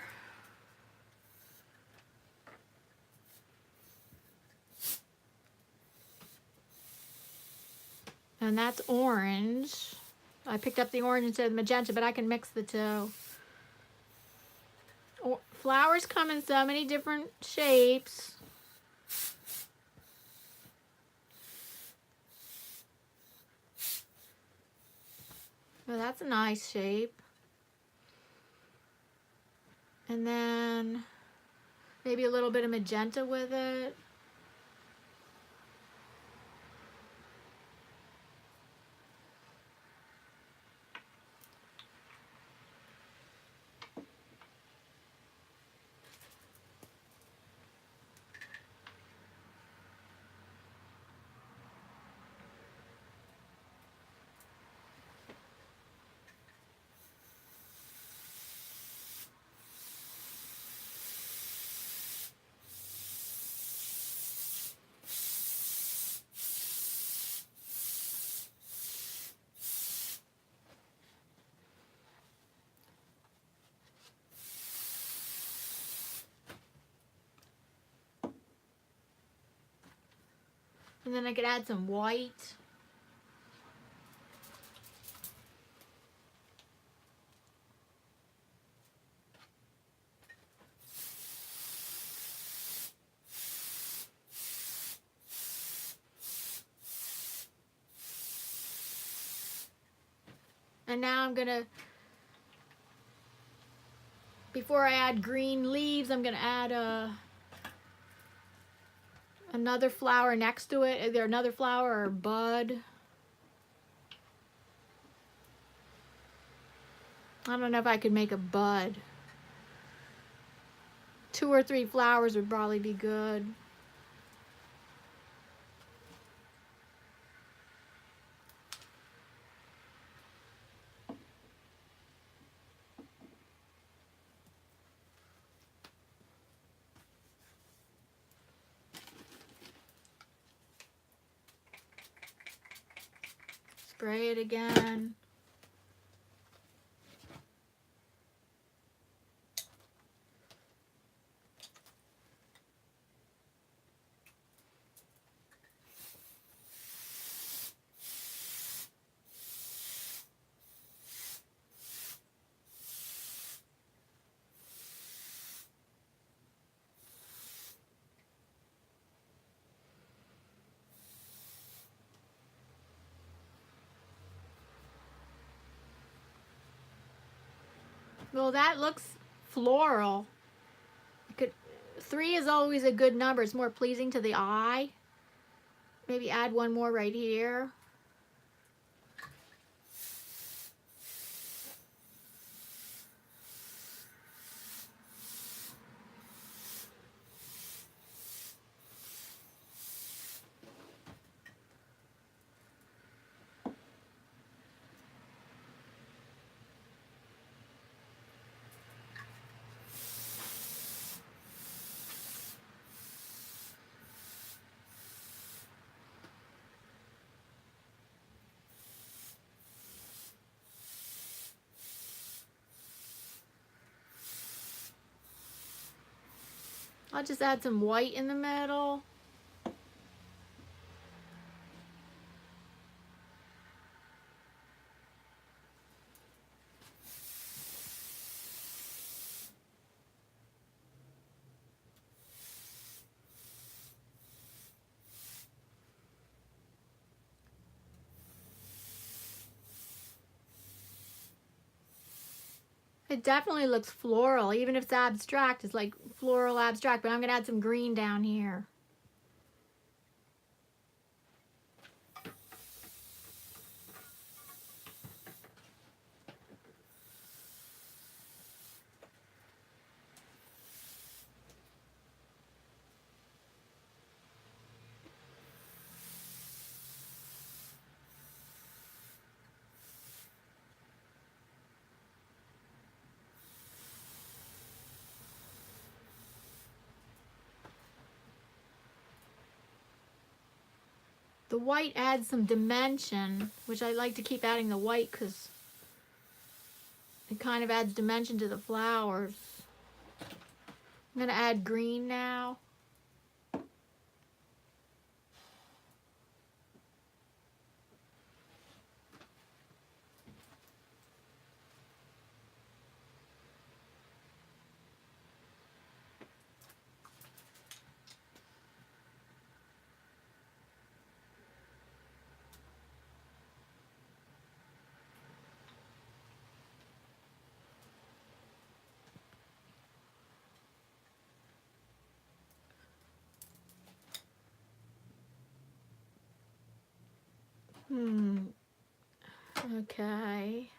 And that's orange. I picked up the orange instead of the magenta, but I can mix the two. Flowers come in so many different shapes. Oh, that's a nice shape. And then maybe a little bit of magenta with it. And then I could add some white. And now I'm gonna, before I add green leaves, I'm gonna add another flower next to it. Either another flower or bud. I don't know if I could make a bud. 2 or 3 flowers would probably be good. Spray it again. Well, that looks floral. 3 is always a good number. It's more pleasing to the eye. Maybe add one more right here. I'll just add some white in the middle. It definitely looks floral, even if it's abstract. It's like floral abstract, but I'm gonna add some green down here. The white adds some dimension, which I like to keep adding the white because it kind of adds dimension to the flowers. I'm going to add green now. Okay.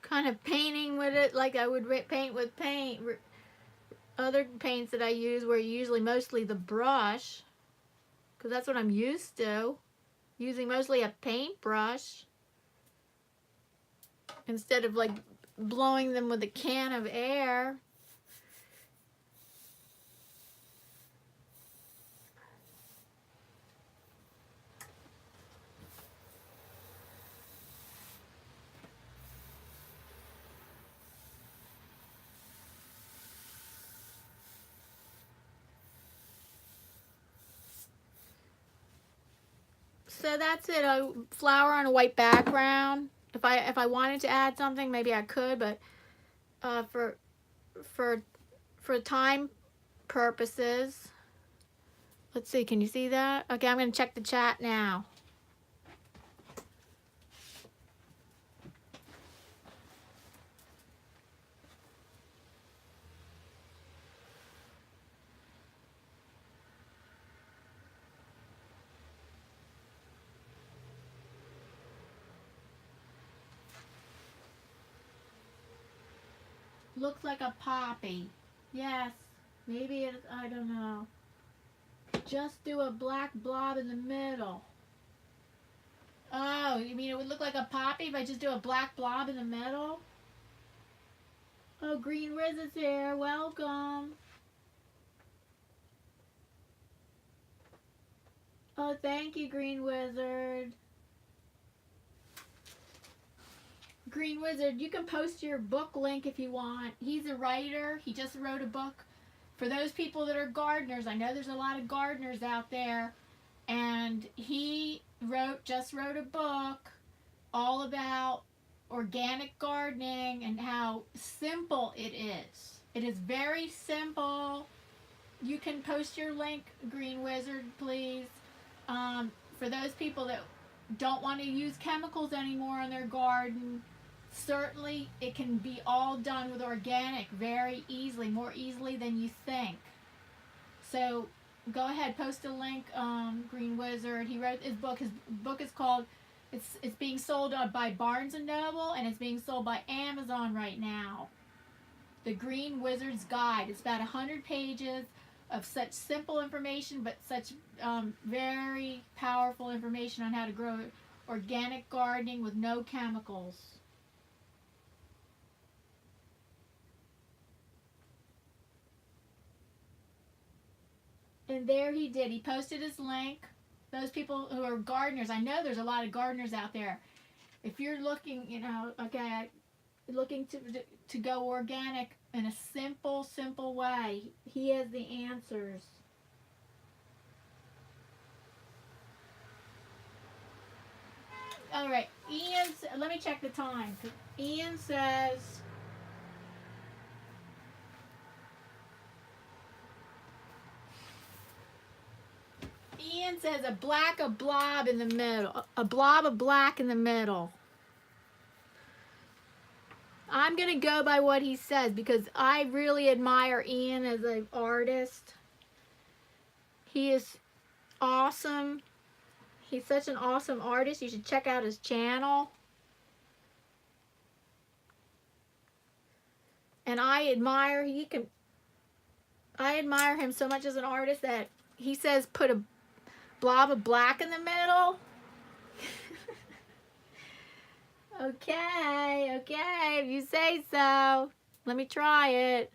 Kind of painting with it like I would paint with paint. Other paints that I use were usually mostly the brush, because that's what I'm used to, using mostly a paintbrush instead of like blowing them with a can of air. So that's it, a flower on a white background. If I wanted to add something, maybe I could, but for time purposes, let's see, can you see that? Okay, I'm going to check the chat now. Looks like a poppy. Yes, maybe it, I don't know. Just do a black blob in the middle. Oh, you mean it would look like a poppy if I just do a black blob in the middle? Oh, Green Wizard's here. Welcome. Oh, thank you, Green Wizard. Green Wizard, you can post your book link if you want. He's a writer. He just wrote a book for those people that are gardeners. I know there's a lot of gardeners out there. And he just wrote a book all about organic gardening and how simple it is. It is very simple. You can post your link, Green Wizard, please. For those people that don't want to use chemicals anymore in their garden, certainly it can be all done with organic very easily, more easily than you think. So go ahead, post a link, Green Wizard. He wrote his book. His book is called, it's being sold by Barnes & Noble, and it's being sold by Amazon right now. The Green Wizard's Guide. It's about 100 pages of such simple information, but such very powerful information on how to grow organic gardening with no chemicals. And there he did. He posted his link. Those people who are gardeners, I know there's a lot of gardeners out there. If you're looking, looking to go organic in a simple way, he has the answers. All right, let me check the time. Ian says, a blob in the middle. A blob of black in the middle. I'm going to go by what he says because I really admire Ian as an artist. He is awesome. He's such an awesome artist. You should check out his channel. And I admire him so much as an artist that he says put a blob of black in the middle. Okay, if you say so. Let me try it.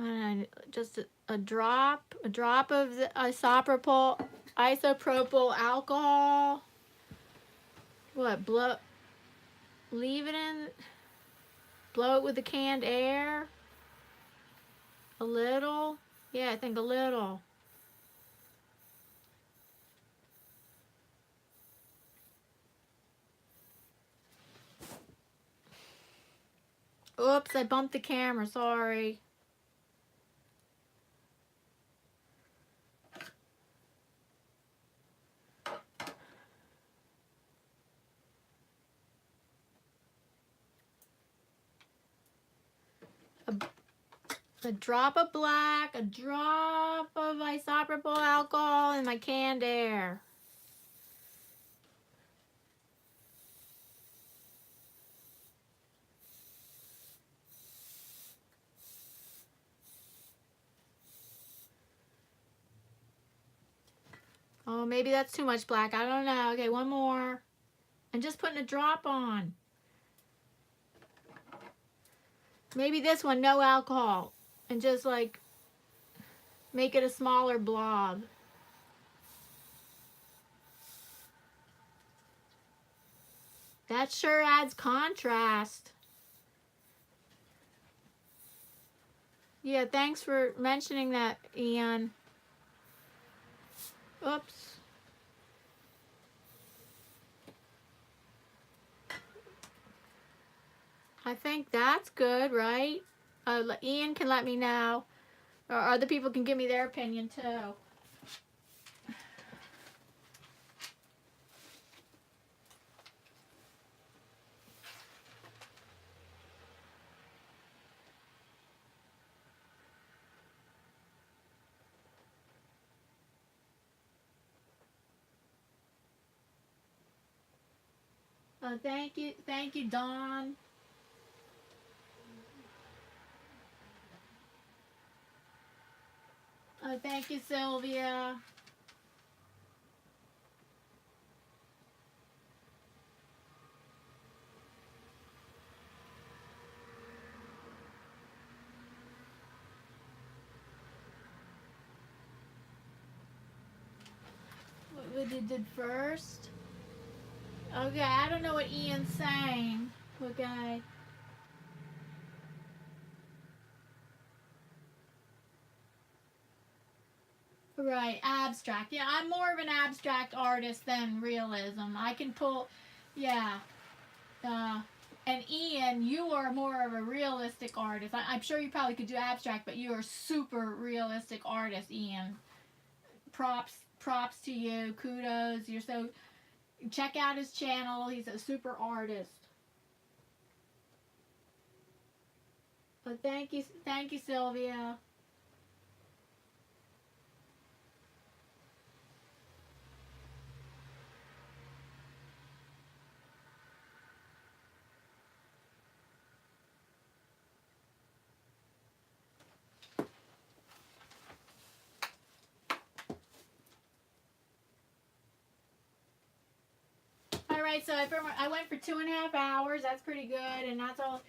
And just a drop of the isopropyl alcohol. What, leave it in, blow it with the canned air. A little. Yeah, I think a little. Oops, I bumped the camera, sorry. A drop of black, a drop of isopropyl alcohol in my canned air. Oh, maybe that's too much black. I don't know. Okay, one more. I'm just putting a drop on. Maybe this one, no alcohol. And just like make it a smaller blob. That sure adds contrast. Yeah, thanks for mentioning that, Ian. Oops. I think that's good, right? Ian can let me know. Or other people can give me their opinion too. Thank you, Dawn. Thank you, Sylvia. What we did first? Okay, I don't know what Ian's saying. Okay. Right, abstract. Yeah, I'm more of an abstract artist than realism. I can pull, yeah. And Ian, you are more of a realistic artist. I'm sure you probably could do abstract, but you are a super realistic artist, Ian. Props to you. Kudos. You're so. Check out his channel. He's a super artist. But thank you, Sylvia. All right, so I went for 2.5 hours. That's pretty good, and that's all.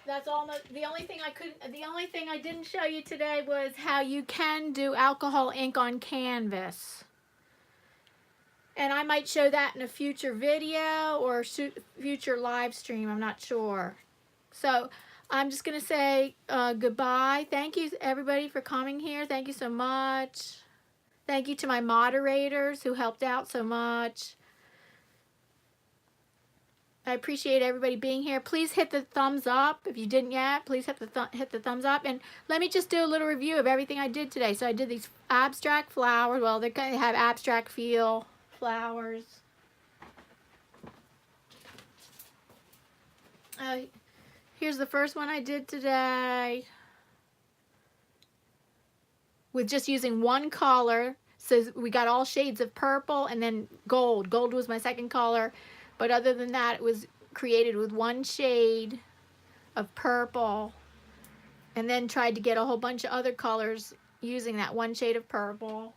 That's almost the only thing I didn't show you today was how you can do alcohol ink on canvas. And I might show that in a future video or future live stream. I'm not sure. So I'm just going to say goodbye. Thank you, everybody, for coming here. Thank you so much. Thank you to my moderators who helped out so much. I appreciate everybody being here. Please hit the thumbs up. If you didn't yet, please hit the thumbs up. And let me just do a little review of everything I did today. So I did these abstract flowers. Well, they kind of have abstract feel flowers. Here's the first one I did today. With just using one color. So we got all shades of purple and then gold. Gold was my second color. But other than that, it was created with one shade of purple. And then tried to get a whole bunch of other colors using that one shade of purple.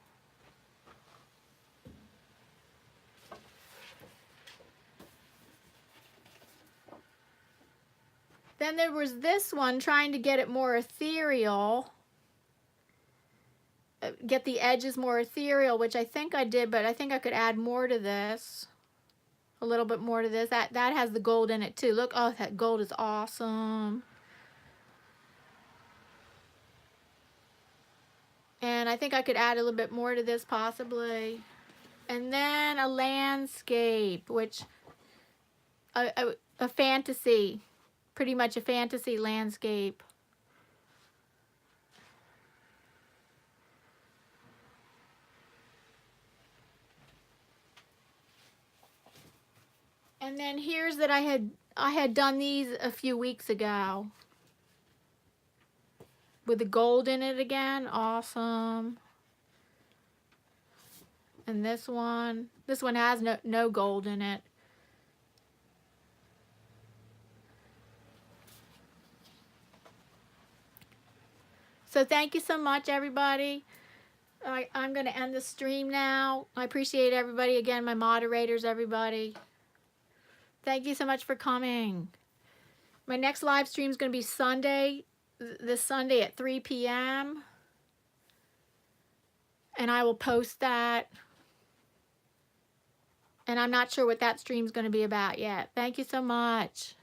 Then there was this one, trying to get it more ethereal. Get the edges more ethereal, which I think I did, but I think I could add more to this. A little bit more to this. That has the gold in it too. Look, oh, that gold is awesome. And I think I could add a little bit more to this possibly. And then a landscape, which a fantasy, pretty much a fantasy landscape. And then here's that I had done these a few weeks ago. With the gold in it again, awesome. And this one has no gold in it. So thank you so much, everybody. I'm going to end the stream now. I appreciate everybody. Again, my moderators, everybody. Thank you so much for coming. My next live stream is going to be Sunday, this Sunday at 3 p.m. And I will post that. And I'm not sure what that stream is going to be about yet. Thank you so much.